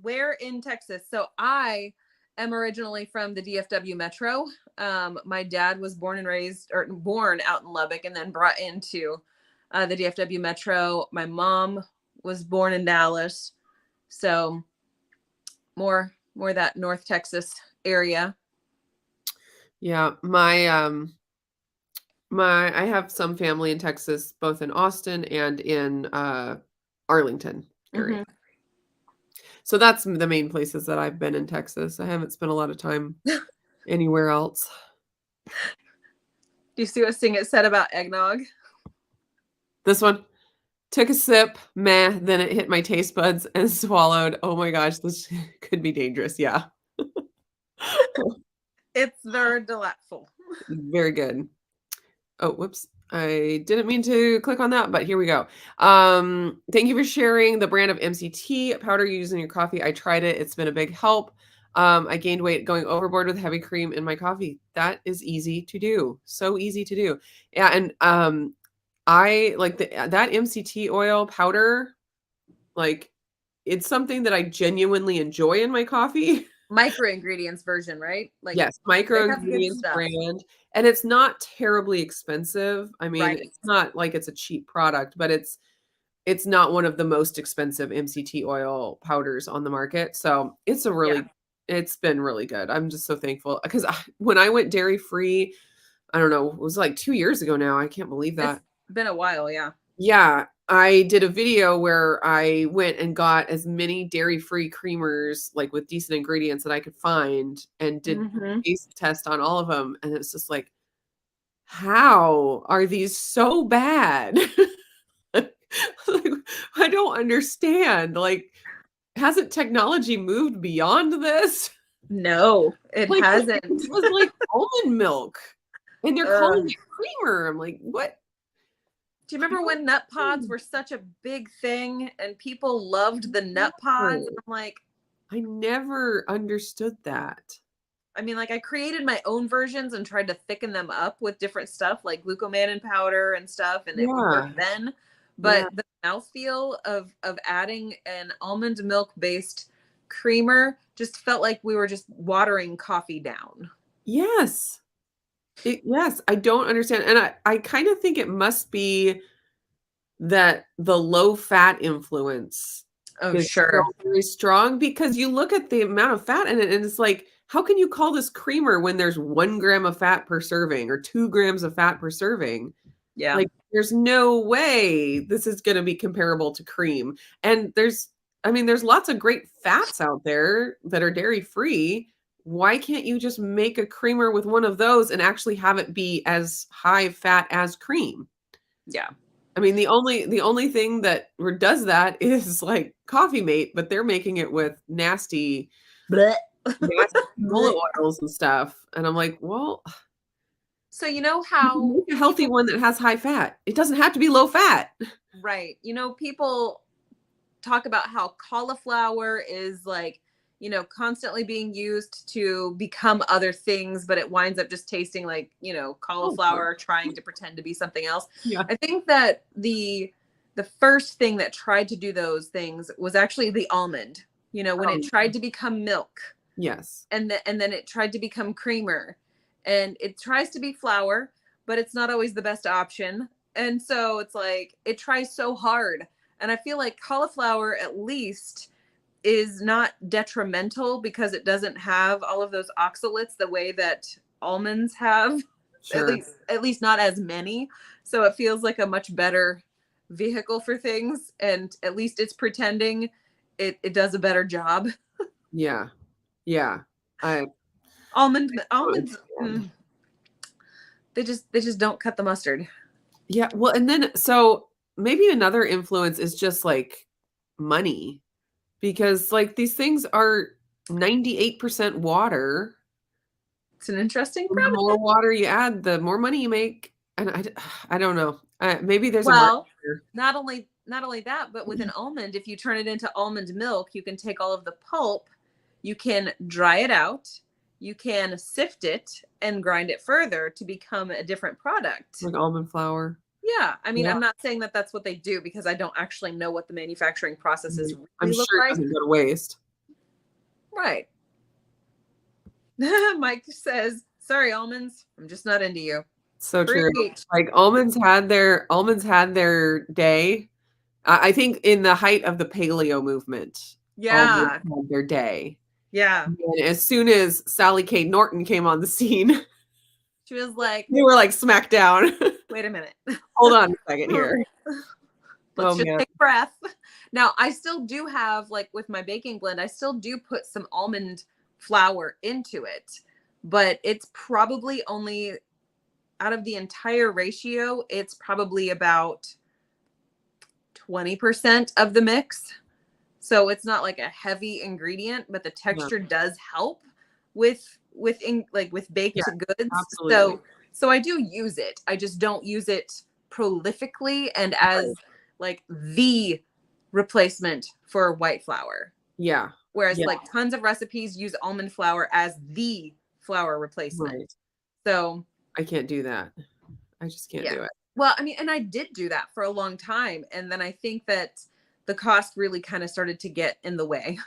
Where in Texas? So I am originally from the DFW Metro. My dad was born out in Lubbock and then brought into the DFW Metro. My mom was born in Dallas. So more that North Texas area. Yeah. I have some family in Texas, both in Austin and in Arlington area. Mm-hmm. So that's the main places that I've been in Texas. I haven't spent a lot of time anywhere else. Do you see what Sing It said about eggnog? This one. Took a sip, meh, then it hit my taste buds and swallowed. Oh my gosh, this could be dangerous. Yeah. It's very delightful. Very good. Oh, whoops. I didn't mean to click on that, but here we go. Thank you for sharing the brand of MCT powder you use in your coffee. I tried it. It's been a big help. I gained weight going overboard with heavy cream in my coffee. That is easy to do. So easy to do. Yeah. And I like that MCT oil powder. Like, it's something that I genuinely enjoy in my coffee. Micro ingredients version, right? Like, yes, micro ingredients brand. And it's not terribly expensive. I mean, It's not like it's a cheap product, but it's not one of the most expensive MCT oil powders on the market. So it's it's been really good. I'm just so thankful because when I went dairy free, I don't know, it was like 2 years ago now. I can't believe that. It's been a while. Yeah. Yeah. I did a video where I went and got as many dairy-free creamers, like with decent ingredients that I could find, and did a taste test on all of them. And it's just like, how are these so bad? Like, I don't understand. Like, hasn't technology moved beyond this? No, it hasn't. It was like almond milk, and they're calling it creamer. I'm like, what? Do you remember when nut pods were such a big thing and people loved the nut pods? And I'm like, I never understood that. I mean, like I created my own versions and tried to thicken them up with different stuff like glucomannan powder and stuff. And it would work then. But the mouthfeel of adding an almond milk based creamer just felt like we were just watering coffee down. Yes. Yes, I don't understand. And I kind of think it must be that the low fat influence is very strong, because you look at the amount of fat in it and it's like, how can you call this creamer when there's 1 gram of fat per serving or 2 grams of fat per serving? Yeah. Like, there's no way this is going to be comparable to cream. And there's lots of great fats out there that are dairy free. Why can't you just make a creamer with one of those and actually have it be as high fat as cream? Yeah. I mean, the only thing that does that is like Coffee Mate, but they're making it with nasty canola oils and stuff. And I'm like, well, so you know how make a healthy one that has high fat. It doesn't have to be low fat. Right. You know, people talk about how cauliflower is like you know, constantly being used to become other things, but it winds up just tasting like, you know, cauliflower trying to pretend to be something else. Yeah. I think that the first thing that tried to do those things was actually the almond, you know, when it tried to become milk. Yes. And then it tried to become creamer, and it tries to be flour, but it's not always the best option. And so it's like, it tries so hard. And I feel like cauliflower at least is not detrimental because it doesn't have all of those oxalates the way that almonds have. Sure. At least not as many. So it feels like a much better vehicle for things, and at least it's pretending it does a better job. Yeah. Yeah. Almonds they just don't cut the mustard. Yeah. Well, and then so maybe another influence is just like money, because like these things are 98% water. It's an interesting The premise. more water you add, the more money you make. And I don't know. Maybe there's not only that, but with an almond, if you turn it into almond milk, you can take all of the pulp, you can dry it out, you can sift it and grind it further to become a different product. like almond flour. Yeah. I mean, I'm not saying that that's what they do because I don't actually know what the manufacturing processes really I'm look sure like. it doesn't go to waste. Right. Mike says, sorry, almonds, I'm just not into you. So true. Like almonds had their day. I think in the height of the paleo movement. Yeah. Almonds had their day. Yeah. And as soon as Sally Kate Norton came on the scene, she was like, they were like smacked down. Wait a minute. Hold on a second here. Let's just take a breath. Now, I still do have, like with my baking blend, I still do put some almond flour into it, but it's probably only, out of the entire ratio, it's probably about 20% of the mix. So it's not like a heavy ingredient, but the texture does help with baked goods. Absolutely. So I do use it. I just don't use it prolifically and as like the replacement for white flour. Yeah. Whereas like tons of recipes use almond flour as the flour replacement. Right. So I can't do that. I just can't do it. Well, I mean, and I did do that for a long time. And then I think that the cost really kind of started to get in the way.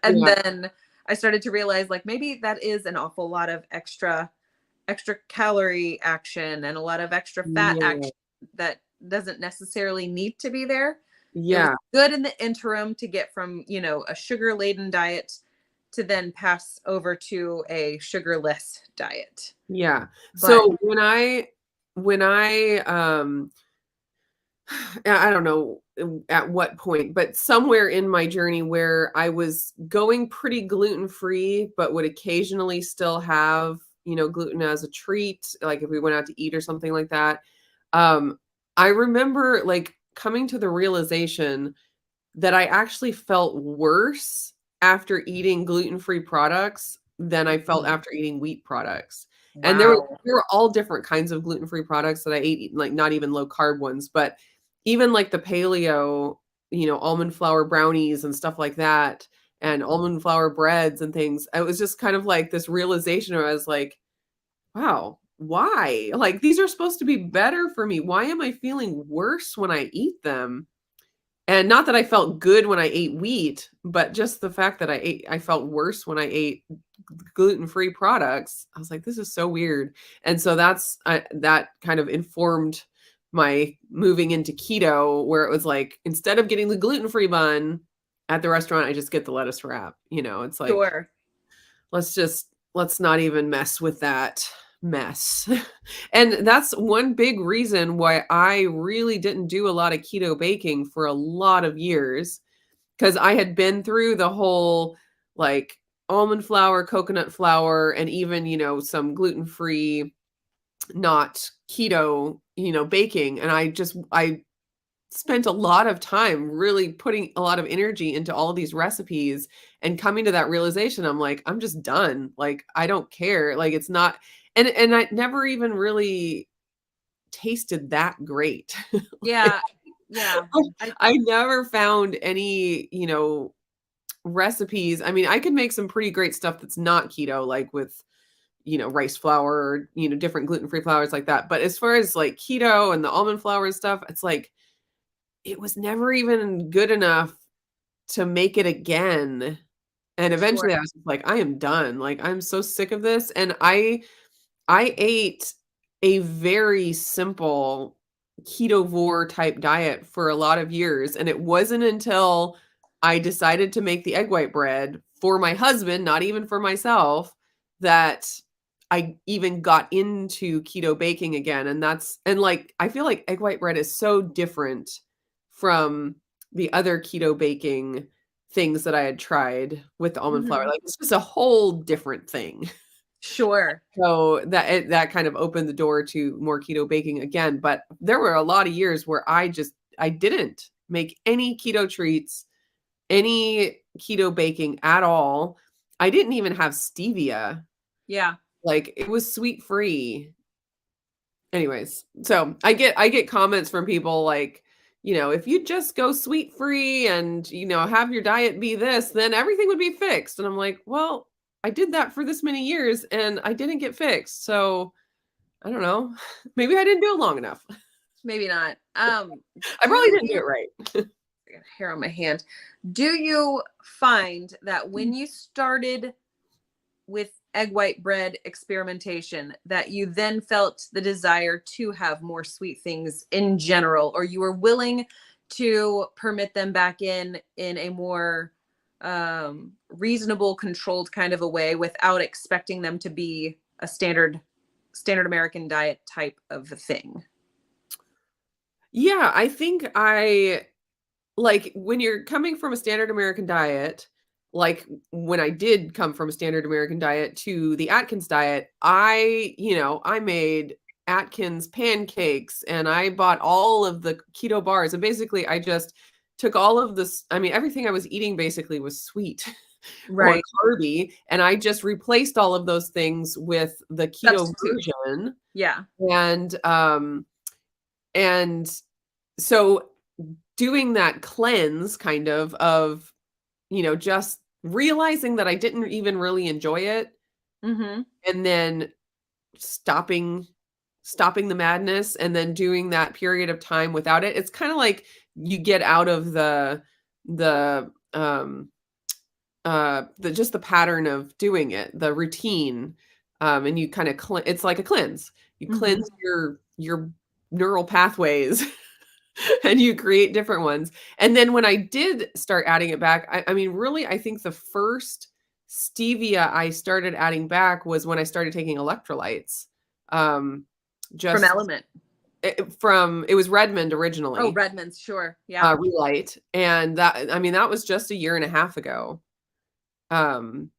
And then I started to realize like maybe that is an awful lot of extra calorie action and a lot of extra fat action that doesn't necessarily need to be there. Yeah. It was good in the interim to get from, you know, a sugar laden diet to then pass over to a sugarless diet. Yeah. So when I I don't know at what point, but somewhere in my journey where I was going pretty gluten-free, but would occasionally still have, you know, gluten as a treat, like if we went out to eat or something like that. I remember like coming to the realization that I actually felt worse after eating gluten-free products than I felt after eating wheat products. Wow. And there were all different kinds of gluten-free products that I ate, like not even low carb ones, but even like the paleo, you know, almond flour brownies and stuff like that, and almond flour breads and things. It was just kind of like this realization where I was like, wow, why? Like these are supposed to be better for me. Why am I feeling worse when I eat them? And not that I felt good when I ate wheat, but just the fact that I felt worse when I ate gluten-free products. I was like, this is so weird. And so that kind of informed my moving into keto, where it was like, instead of getting the gluten-free bun at the restaurant, I just get the lettuce wrap. You know, it's like, let's not even mess with that mess. And that's one big reason why I really didn't do a lot of keto baking for a lot of years, because I had been through the whole like almond flour, coconut flour, and even, you know, some gluten-free, not keto, you know, baking. And I spent a lot of time really putting a lot of energy into all these recipes and coming to that realization. I'm like, I'm just done. Like, I don't care. Like, it's not, and I never even really tasted that great. Yeah. Yeah. I never found any, you know, recipes. I mean, I could make some pretty great stuff that's not keto, like with, rice flour, or, different gluten-free flours like that. But as far as like keto and the almond flour and stuff, it's like, it was never even good enough to make it again. And eventually Sure. I was just like, I am done. Like, I'm so sick of this. And I ate a very simple ketovore type diet for a lot of years. And it wasn't until I decided to make the egg white bread for my husband, not even for myself, that I even got into keto baking again. And like, I feel like egg white bread is so different from the other keto baking things that I had tried with the almond flour. Like, it's just a whole different thing. Sure. So that kind of opened the door to more keto baking again. But there were a lot of years where I didn't make any keto treats, any keto baking at all. I didn't even have stevia. Yeah. Like, it was sweet free. Anyways, so I get comments from people like, if you just go sweet free and, have your diet be this, then everything would be fixed. And I'm like, well, I did that for this many years and I didn't get fixed. So I don't know. Maybe I didn't do it long enough. Maybe not. I probably didn't do it right. I got hair on my hand. Do you find that when you started with egg white bread experimentation, that you then felt the desire to have more sweet things in general, or you were willing to permit them back in a more reasonable, controlled kind of a way without expecting them to be a standard American diet type of a thing? Yeah, I think like, when you're coming from a standard American diet, like when I did come from a standard American diet to the Atkins diet, I made Atkins pancakes and I bought all of the keto bars. And basically I just took all of this. I mean, everything I was eating basically was sweet or Right. carby. And I just replaced all of those things with the keto version. Yeah. And so doing that cleanse kind of, just realizing that I didn't even really enjoy it, and then stopping the madness, and then doing that period of time without it. It's kind of like you get out of the just the pattern of doing it, the routine, and you kind of it's like a cleanse. You cleanse your neural pathways and you create different ones. And then when I did start adding it back, I mean, really, I think the first stevia I started adding back was when I started taking electrolytes. Just From Element. It was Redmond originally. Oh, Redmond's, sure. Yeah. Relight. And that was just a year and a half ago. That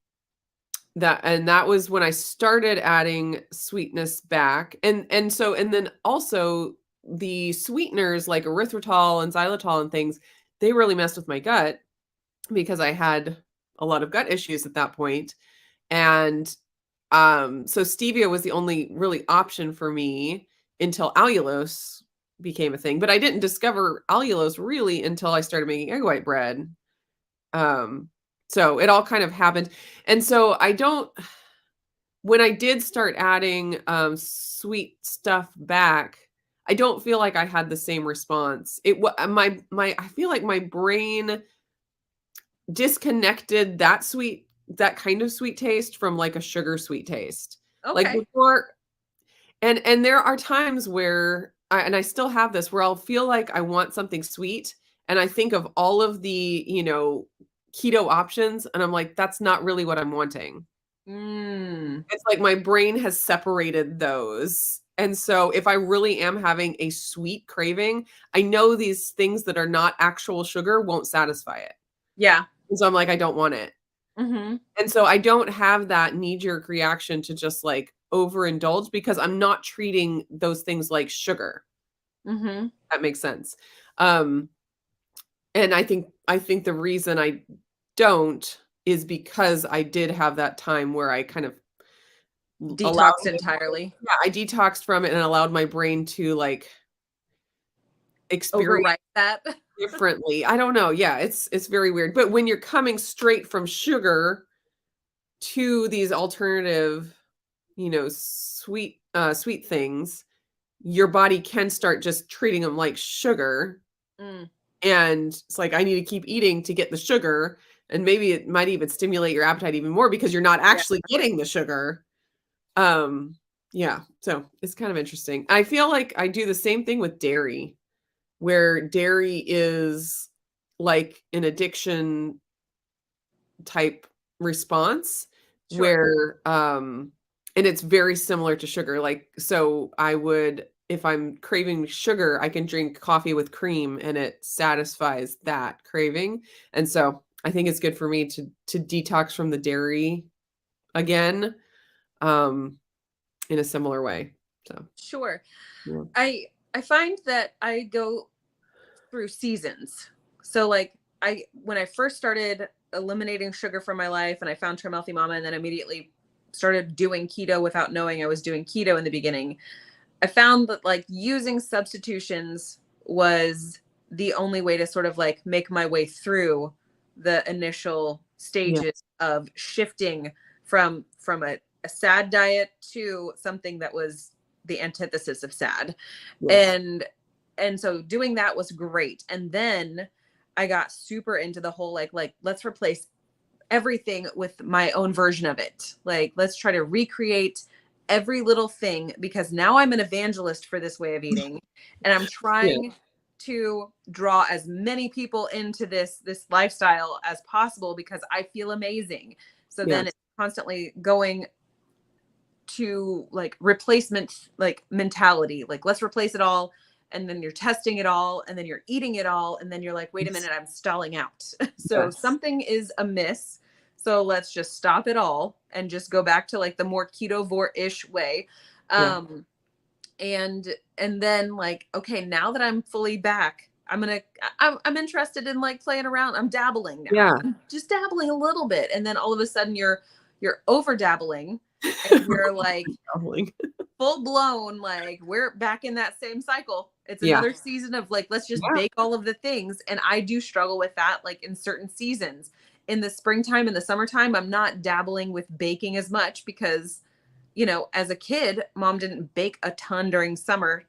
was when I started adding sweetness back. And then also the sweeteners like erythritol and xylitol and things, they really messed with my gut because I had a lot of gut issues at that point. And so stevia was the only really option for me until allulose became a thing. But I didn't discover allulose really until I started making egg white bread. So it all kind of happened. And so when I did start adding sweet stuff back, I don't feel like I had the same response. I feel like my brain disconnected that kind of sweet taste from like a sugar sweet taste. Okay. Like before, and there are times where I still have this, where I'll feel like I want something sweet and I think of all of the, keto options and I'm like, that's not really what I'm wanting. It's like my brain has separated those. And so if I really am having a sweet craving, I know these things that are not actual sugar won't satisfy it. Yeah. And so I'm like, I don't want it. And so I don't have that knee-jerk reaction to just like overindulge because I'm not treating those things like sugar. That makes sense. And I think the reason I don't is because I did have that time where I kind of detoxed entirely. Yeah, I detoxed from it and allowed my brain to like experience overwrite that. differently. I don't know. Yeah, it's very weird. But when you're coming straight from sugar to these alternative, sweet things, your body can start just treating them like sugar. Mm. And it's like, I need to keep eating to get the sugar. And maybe it might even stimulate your appetite even more because you're not actually getting the sugar. Yeah. So it's kind of interesting. I feel like I do the same thing with dairy, where dairy is like an addiction type response where and it's very similar to sugar. Like, so I would, if I'm craving sugar, I can drink coffee with cream and it satisfies that craving. And so I think it's good for me to detox from the dairy again, in a similar way. So Sure. yeah. I find that I go through seasons. So like when I first started eliminating sugar from my life and I found Trimethyl Mama and then immediately started doing keto without knowing I was doing keto in the beginning, I found that like using substitutions was the only way to sort of like make my way through the initial stages of shifting from a sad diet to something that was the antithesis of sad. And so doing that was great. And then I got super into the whole like let's replace everything with my own version of it. Like, let's try to recreate every little thing, because now I'm an evangelist for this way of eating. And I'm trying to draw as many people into this lifestyle as possible because I feel amazing. So then it's constantly going to like replacement, like mentality, like let's replace it all. And then you're testing it all, and then you're eating it all. And then you're like, wait a minute, I'm stalling out. So something is amiss. So let's just stop it all and just go back to like the more ketovore-ish way. And then like, okay, now that I'm fully back, I'm interested in like playing around. I'm dabbling now. I'm just dabbling a little bit. And then all of a sudden you're over dabbling and you're like full blown, like we're back in that same cycle. It's another season of like, let's just bake all of the things. And I do struggle with that, like in certain seasons. In the springtime and the summertime, I'm not dabbling with baking as much because, as a kid, mom didn't bake a ton during summer,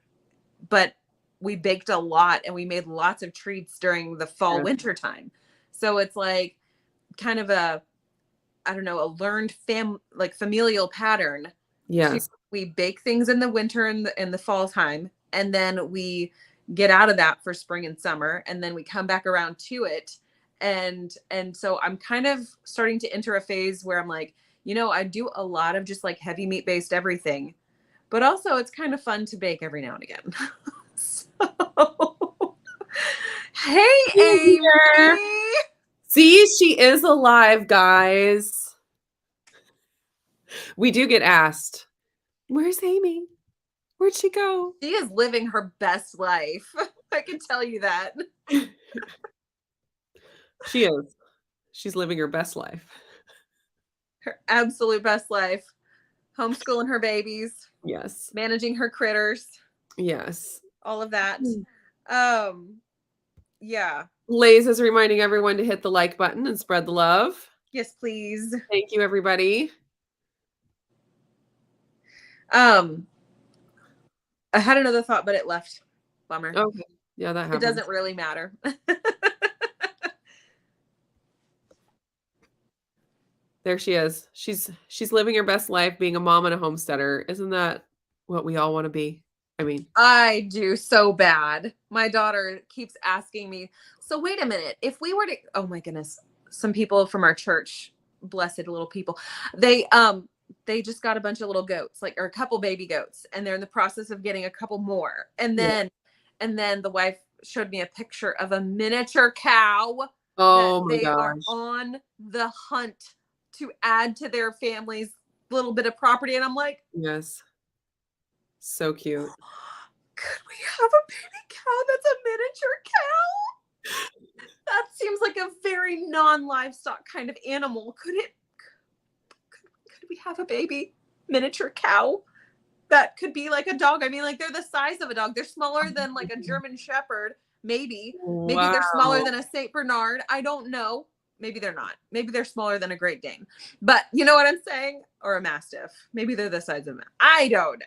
but we baked a lot and we made lots of treats during the fall winter time. So it's like kind of a learned familial pattern. We bake things in the winter and in the fall time, and then we get out of that for spring and summer, and then we come back around to it. And so I'm kind of starting to enter a phase where I'm like, I do a lot of just like heavy meat based everything, but also it's kind of fun to bake every now and again. So, hey, Amy. See, she is alive, guys. We do get asked, where's Amy? Where'd she go? She is living her best life. I can tell you that. She is. She's living her best life. Her absolute best life. Homeschooling her babies. Yes. Managing her critters. Yes. All of that. Yeah. Lays is reminding everyone to hit the like button and spread the love. Yes, please. Thank you, everybody. I had another thought, but it left. Bummer. Okay. Yeah, that happens. It doesn't really matter. There she is. She's living her best life being a mom and a homesteader. Isn't that what we all want to be? I mean, I do so bad. My daughter keeps asking me, so wait a minute, if we were to, oh my goodness, some people from our church, blessed little people, they just got a bunch of little goats, or a couple baby goats, and they're in the process of getting a couple more. And then the wife showed me a picture of a miniature cow. Oh my they gosh. are on the hunt to add to their family's little bit of property. And I'm like, yes. So cute. Could we have a baby cow that's a miniature cow? That seems like a very non-livestock kind of animal. Could we have a baby miniature cow that could be like a dog? I mean, like they're the size of a dog. They're smaller than like a German Shepherd, Maybe Wow. they're smaller than a Saint Bernard. I don't know. Maybe they're not. Maybe they're smaller than a Great Dane. But you know what I'm saying? Or a Mastiff. Maybe they're the size of I don't know.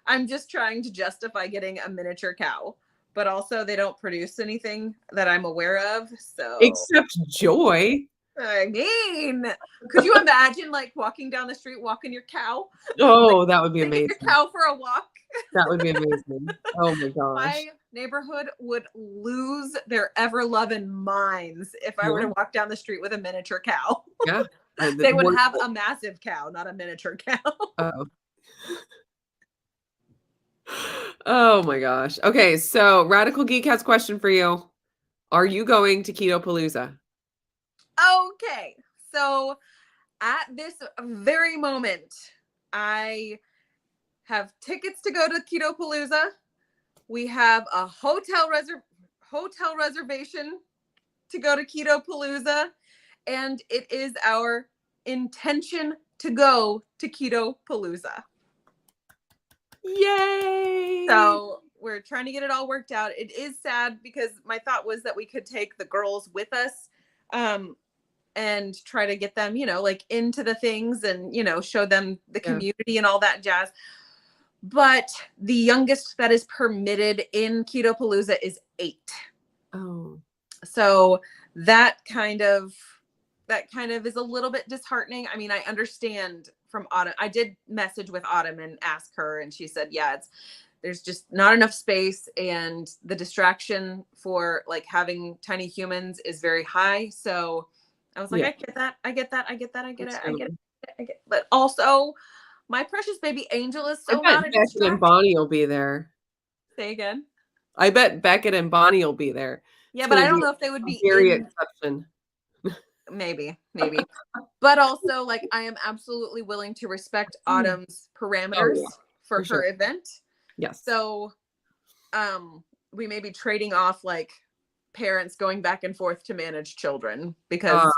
I'm just trying to justify getting a miniature cow. But also they don't produce anything that I'm aware of. So except joy. I mean, could you imagine like walking down the street, walking your cow? Oh, that would be amazing. Your cow for a walk. That would be amazing. Oh my gosh. My neighborhood would lose their ever-loving minds if I were to walk down the street with a miniature cow. Yeah. They would have a massive cow, not a miniature cow. Oh. Oh my gosh. Okay, so Radical Geek has a question for you. Are you going to Keto Palooza? Okay, so at this very moment, I have tickets to go to Keto Palooza. We have a hotel reservation to go to Keto Palooza, and it is our intention to go to Keto Palooza. Yay! So we're trying to get it all worked out. It is sad because my thought was that we could take the girls with us, and try to get them, like into the things and, show them the community and all that jazz. But the youngest that is permitted in Keto Palooza is 8. Oh. So that kind of is a little bit disheartening. I mean, I understand from Autumn. I did message with Autumn and ask her, and she said, yeah, there's just not enough space, and the distraction for like having tiny humans is very high. So I was like, I get it. But also, my precious baby Angel is so I bet Beckett and Bonnie will be there. Say again. I bet Beckett and Bonnie will be there. Yeah, but I don't know if they would be very exception. Maybe. But also, like, I am absolutely willing to respect Autumn's parameters for her event. Yes. So, we may be trading off like parents going back and forth to manage children because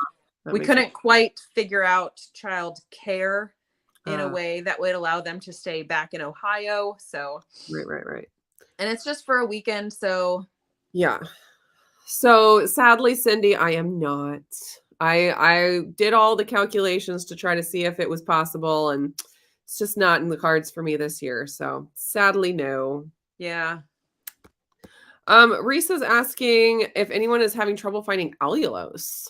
we couldn't quite figure out child care in a way that would allow them to stay back in Ohio. So right. And it's just for a weekend. So yeah. So sadly, Cindy, I am not. I did all the calculations to try to see if it was possible, and it's just not in the cards for me this year. So sadly, no. Yeah. Reese is asking if anyone is having trouble finding allulose,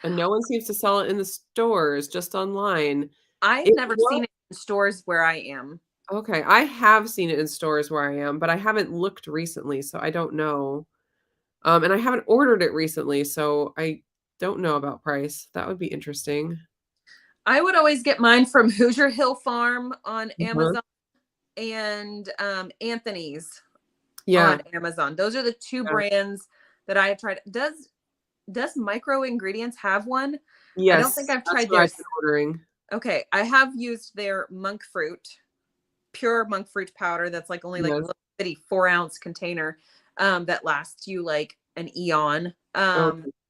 and no one seems to sell it in the stores, just online. I've never seen it in stores where I am. Okay, I have seen it in stores where I am, but I haven't looked recently, so I don't know. And I haven't ordered it recently, so I don't know about price. That would be interesting. I would always get mine from Hoosier Hill Farm on Amazon and Anthony's on Amazon. Those are the two brands that I have tried. Does Micro Ingredients have one? Yes. I don't think I've tried theirs. Ordering. Okay, I have used their monk fruit, pure monk fruit powder. That's like only like a little bitty 4-ounce container that lasts you like an eon.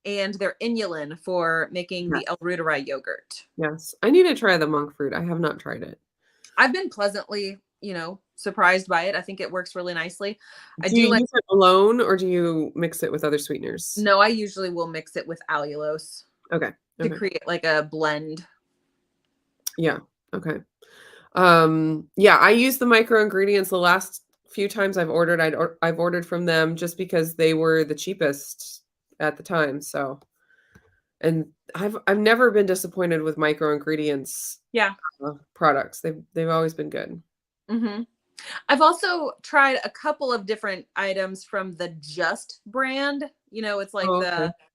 And their inulin for making the El Ruderai yogurt. Yes, I need to try the monk fruit. I have not tried it. I've been pleasantly, surprised by it. I think it works really nicely. Do you use it alone, or do you mix it with other sweeteners? No, I usually will mix it with allulose. Okay. To create like a blend. Yeah. Okay. Yeah, I use the micro ingredients the last few times I've ordered. I've ordered from them just because they were the cheapest at the time. So, and I've never been disappointed with micro ingredients. Products. They've always been good. Mm-hmm. I've also tried a couple of different items from the Just brand. It's like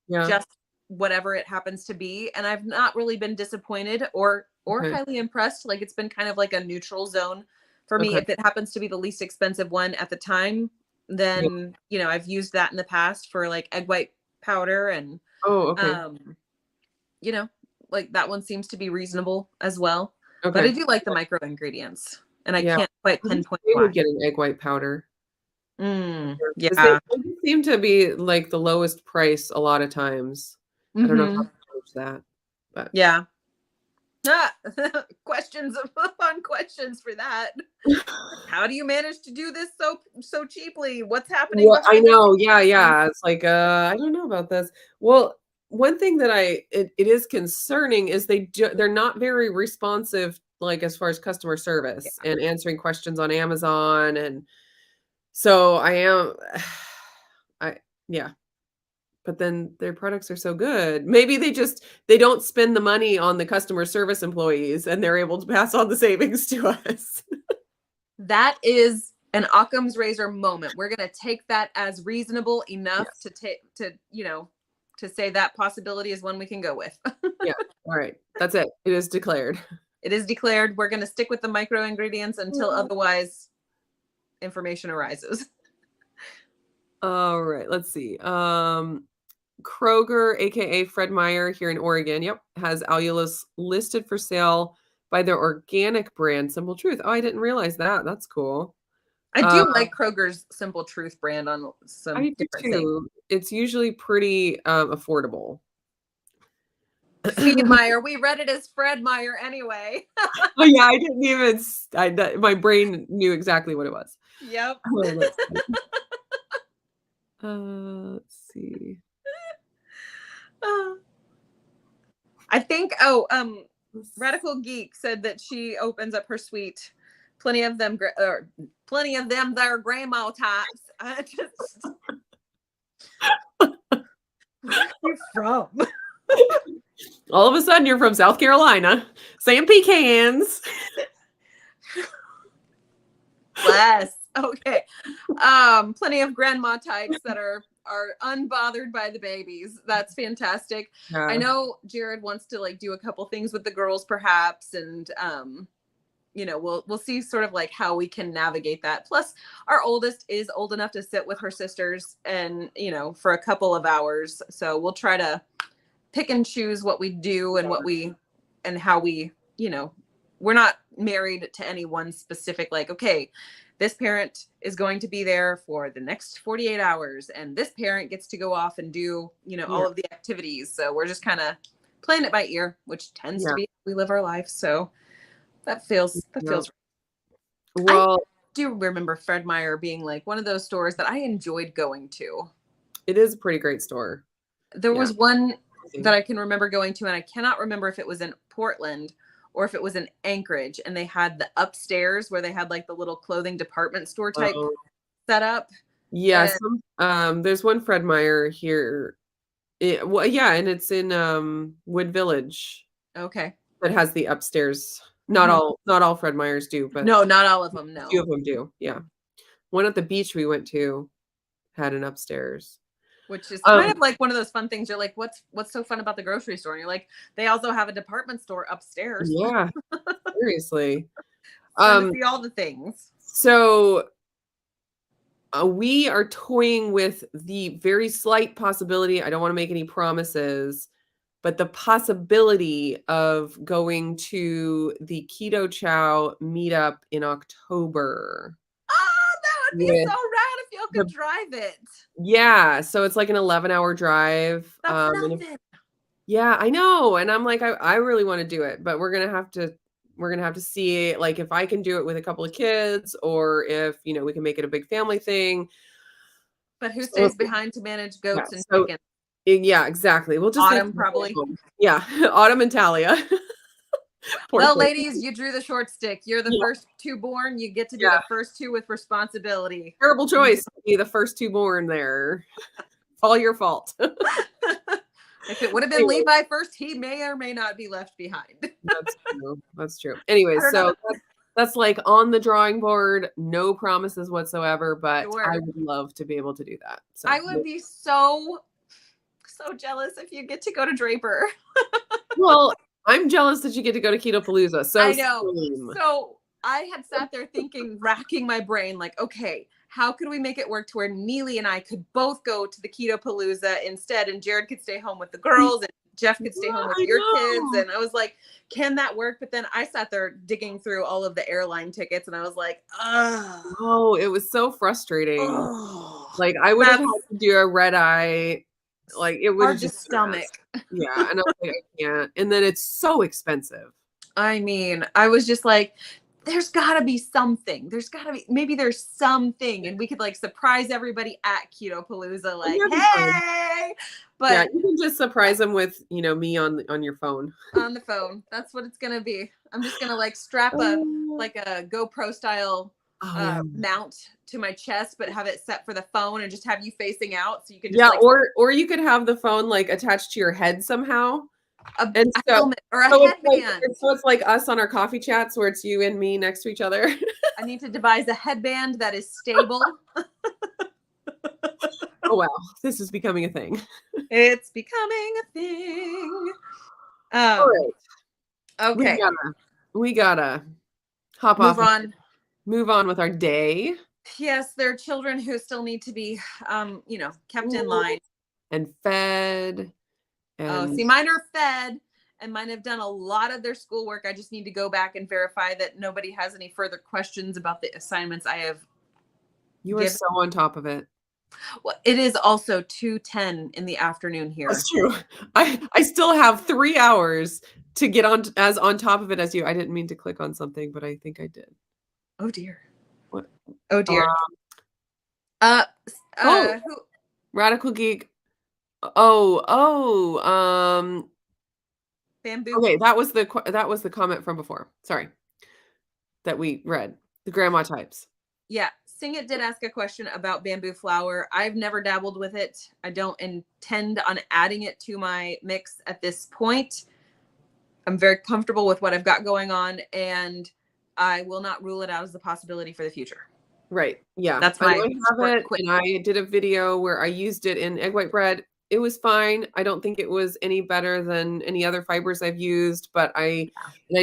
Just whatever it happens to be, and I've not really been disappointed or highly impressed. Like it's been kind of like a neutral zone for me. If it happens to be the least expensive one at the time, then I've used that in the past for like egg white powder and like that one seems to be reasonable as well. But I do like the micro ingredients, and I can't quite pinpoint why. Would get an egg white powder. Yeah, they seem to be like the lowest price a lot of times. I don't know how to change that, but yeah. Questions upon questions for that. How do you manage to do this so cheaply? What's happening? Well, I know. Yeah. It's like, I don't know about this. Well, one thing that it is concerning is they're not very responsive, like as far as customer service and answering questions on Amazon. And so yeah. But then their products are so good. Maybe they don't spend the money on the customer service employees and they're able to pass on the savings to us. That is an Occam's razor moment. We're going to take that as reasonable enough to say that possibility is one we can go with. Yeah. All right. That's it. It is declared. It is declared. We're going to stick with the micro ingredients until otherwise information arises. All right. Let's see. Kroger, aka Fred Meyer here in Oregon, has allulose listed for sale by their organic brand, Simple Truth. Oh, I didn't realize that. That's cool. I do like Kroger's Simple Truth brand on some different things. It's usually pretty affordable. Feed Meyer. We read it as Fred Meyer anyway. Oh yeah, I didn't even. My brain knew exactly what it was. Yep. Let's see. I think Radical Geek said that she opens up her suite. Plenty of them their grandma types. Where are you from? All of a sudden you're from South Carolina saying pecans. Bless. Okay. Plenty of grandma types that are unbothered by the babies. That's fantastic. Yeah. I know Jared wants to do a couple things with the girls perhaps, and we'll see sort of how we can navigate that. Plus our oldest is old enough to sit with her sisters and for a couple of hours, so we'll try to pick and choose what we do and how we we're not married to any one specific okay, this parent is going to be there for the next 48 hours and this parent gets to go off and do, all of the activities. So we're just kind of playing it by ear, which tends to be how we live our life. So that feels right. Well, I do remember Fred Meyer being one of those stores that I enjoyed going to. It is a pretty great store. There was one that I can remember going to, and I cannot remember if it was in Portland or if it was in Anchorage, and they had the upstairs where they had the little clothing department store type setup. Yes. There's one Fred Meyer here. And it's in Wood Village. Okay. That has the upstairs. Not all Fred Meyers do, but no, not all of them. No. A few of them do. Yeah. One at the beach we went to had an upstairs. Which is kind of one of those fun things. You're what's so fun about the grocery store? And you're they also have a department store upstairs. Yeah, seriously. To see all the things. So we are toying with the very slight possibility. I don't want to make any promises, but the possibility of going to the Keto Chow meetup in October. Would be so rad if y'all could drive it. Yeah, so it's an 11-hour drive. That's nothing. Yeah, I know, and I'm I really want to do it, but we're gonna have to see if I can do it with a couple of kids, or if we can make it a big family thing. But who stays behind to manage goats and chickens? Yeah, exactly. We'll just Autumn probably. Yeah, Autumn and Talia. Well, ladies, you drew the short stick. You're the first two born. You get to be the first two with responsibility. Terrible choice to be the first two born there. It's all your fault. If it would have been Levi first, he may or may not be left behind. That's true. Anyway, so that's on the drawing board. No promises whatsoever, but I would love to be able to do that. So I would be so jealous if you get to go to Draper. Well, I'm jealous that you get to go to Keto Palooza. So I know. So I had sat there thinking, racking my brain, okay, how could we make it work to where Nili and I could both go to the Keto Palooza instead, and Jared could stay home with the girls and Jeff could stay home with your kids. And I was can that work? But then I sat there digging through all of the airline tickets and I was ugh. Oh, it was so frustrating. Oh, I would have had to do a red eye. It was hard to stomach. Yeah, and I was I can't. And then it's so expensive. I mean, I was just like, there's gotta be something. Maybe there's something. And we could like surprise everybody at Keto Palooza, like, hey, but yeah, you can just surprise them with, me on your phone. On the phone. That's what it's gonna be. I'm just gonna like strap a GoPro style mount to my chest, but have it set for the phone and just have you facing out so you can just or you could have the phone like attached to your head somehow. A helmet or a headband. So it's like us on our coffee chats where it's you and me next to each other. I need to devise a headband that is stable. Oh, wow. This is becoming a thing. It's becoming a thing. All right. Okay. We gotta hop off. Move on with our day. Yes, there are children who still need to be, kept in line. And fed. See, mine are fed and mine have done a lot of their schoolwork. I just need to go back and verify that nobody has any further questions about the assignments I have. You are so on top of it. Well, it is also 2:10 in the afternoon here. That's true. I still have 3 hours to get on top of it as you. I didn't mean to click on something, but I think I did. Oh dear. What? Oh dear. Who? Radical Geek. Bamboo. Okay, that was the comment from before. Sorry. That we read. The grandma types. Yeah. Sing It did ask a question about bamboo flour. I've never dabbled with it. I don't intend on adding it to my mix at this point. I'm very comfortable with what I've got going on, and I will not rule it out as a possibility for the future. Right. Yeah. That's my and I did a video where I used it in egg white bread. It was fine. I don't think it was any better than any other fibers I've used, but I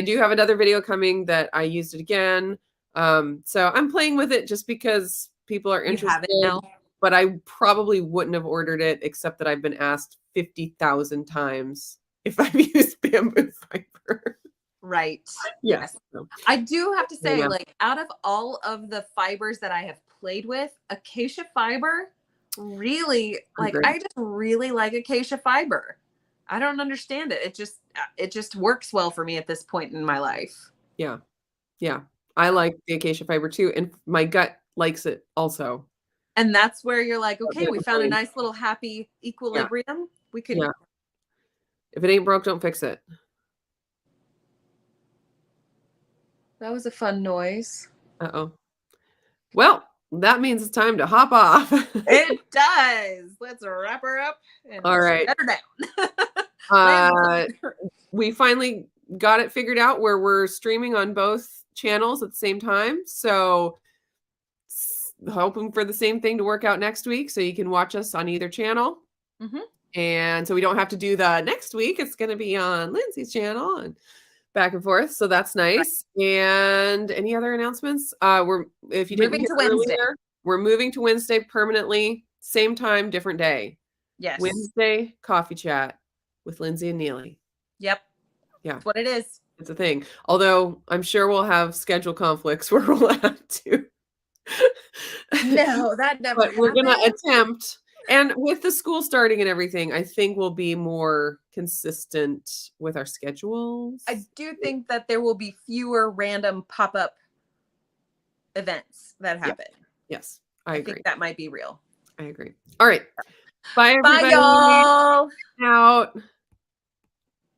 do have another video coming that I used it again. So I'm playing with it just because people are interested. You have it now? But I probably wouldn't have ordered it except that I've been asked 50,000 times if I've used bamboo fiber. Right. Yes. I do have to say, like, out of all of the fibers that I have played with, acacia fiber really, I just really like acacia fiber. I don't understand it. It just works well for me at this point in my life. Yeah. Yeah. I like the acacia fiber too. And my gut likes it also. And that's where you're like, okay, we found a nice little happy equilibrium. Yeah. We could. Yeah. If it ain't broke, don't fix it. That was a fun noise. Uh-oh. Well, that means it's time to hop off. It does. Let's wrap her up and all right. set her down. We finally got it figured out where we're streaming on both channels at the same time. So hoping for the same thing to work out next week so you can watch us on either channel. Mm-hmm. And so we don't have to do the next week. It's going to be on Lindsey's channel and back and forth. So that's nice. Right. And any other announcements? If you didn't hear earlier, we're moving to Wednesday permanently. Same time, different day. Yes. Wednesday coffee chat with Lindsey and Nili. Yep. Yeah. That's what it is. It's a thing. Although I'm sure we'll have schedule conflicts where we'll have to. No, that never. But we're going to attempt. And with the school starting and everything, I think we'll be more consistent with our schedules. I do think that there will be fewer random pop-up events that happen. Yes, I agree. Think that might be real. I agree. All right. Bye, everybody. Bye, y'all. Out.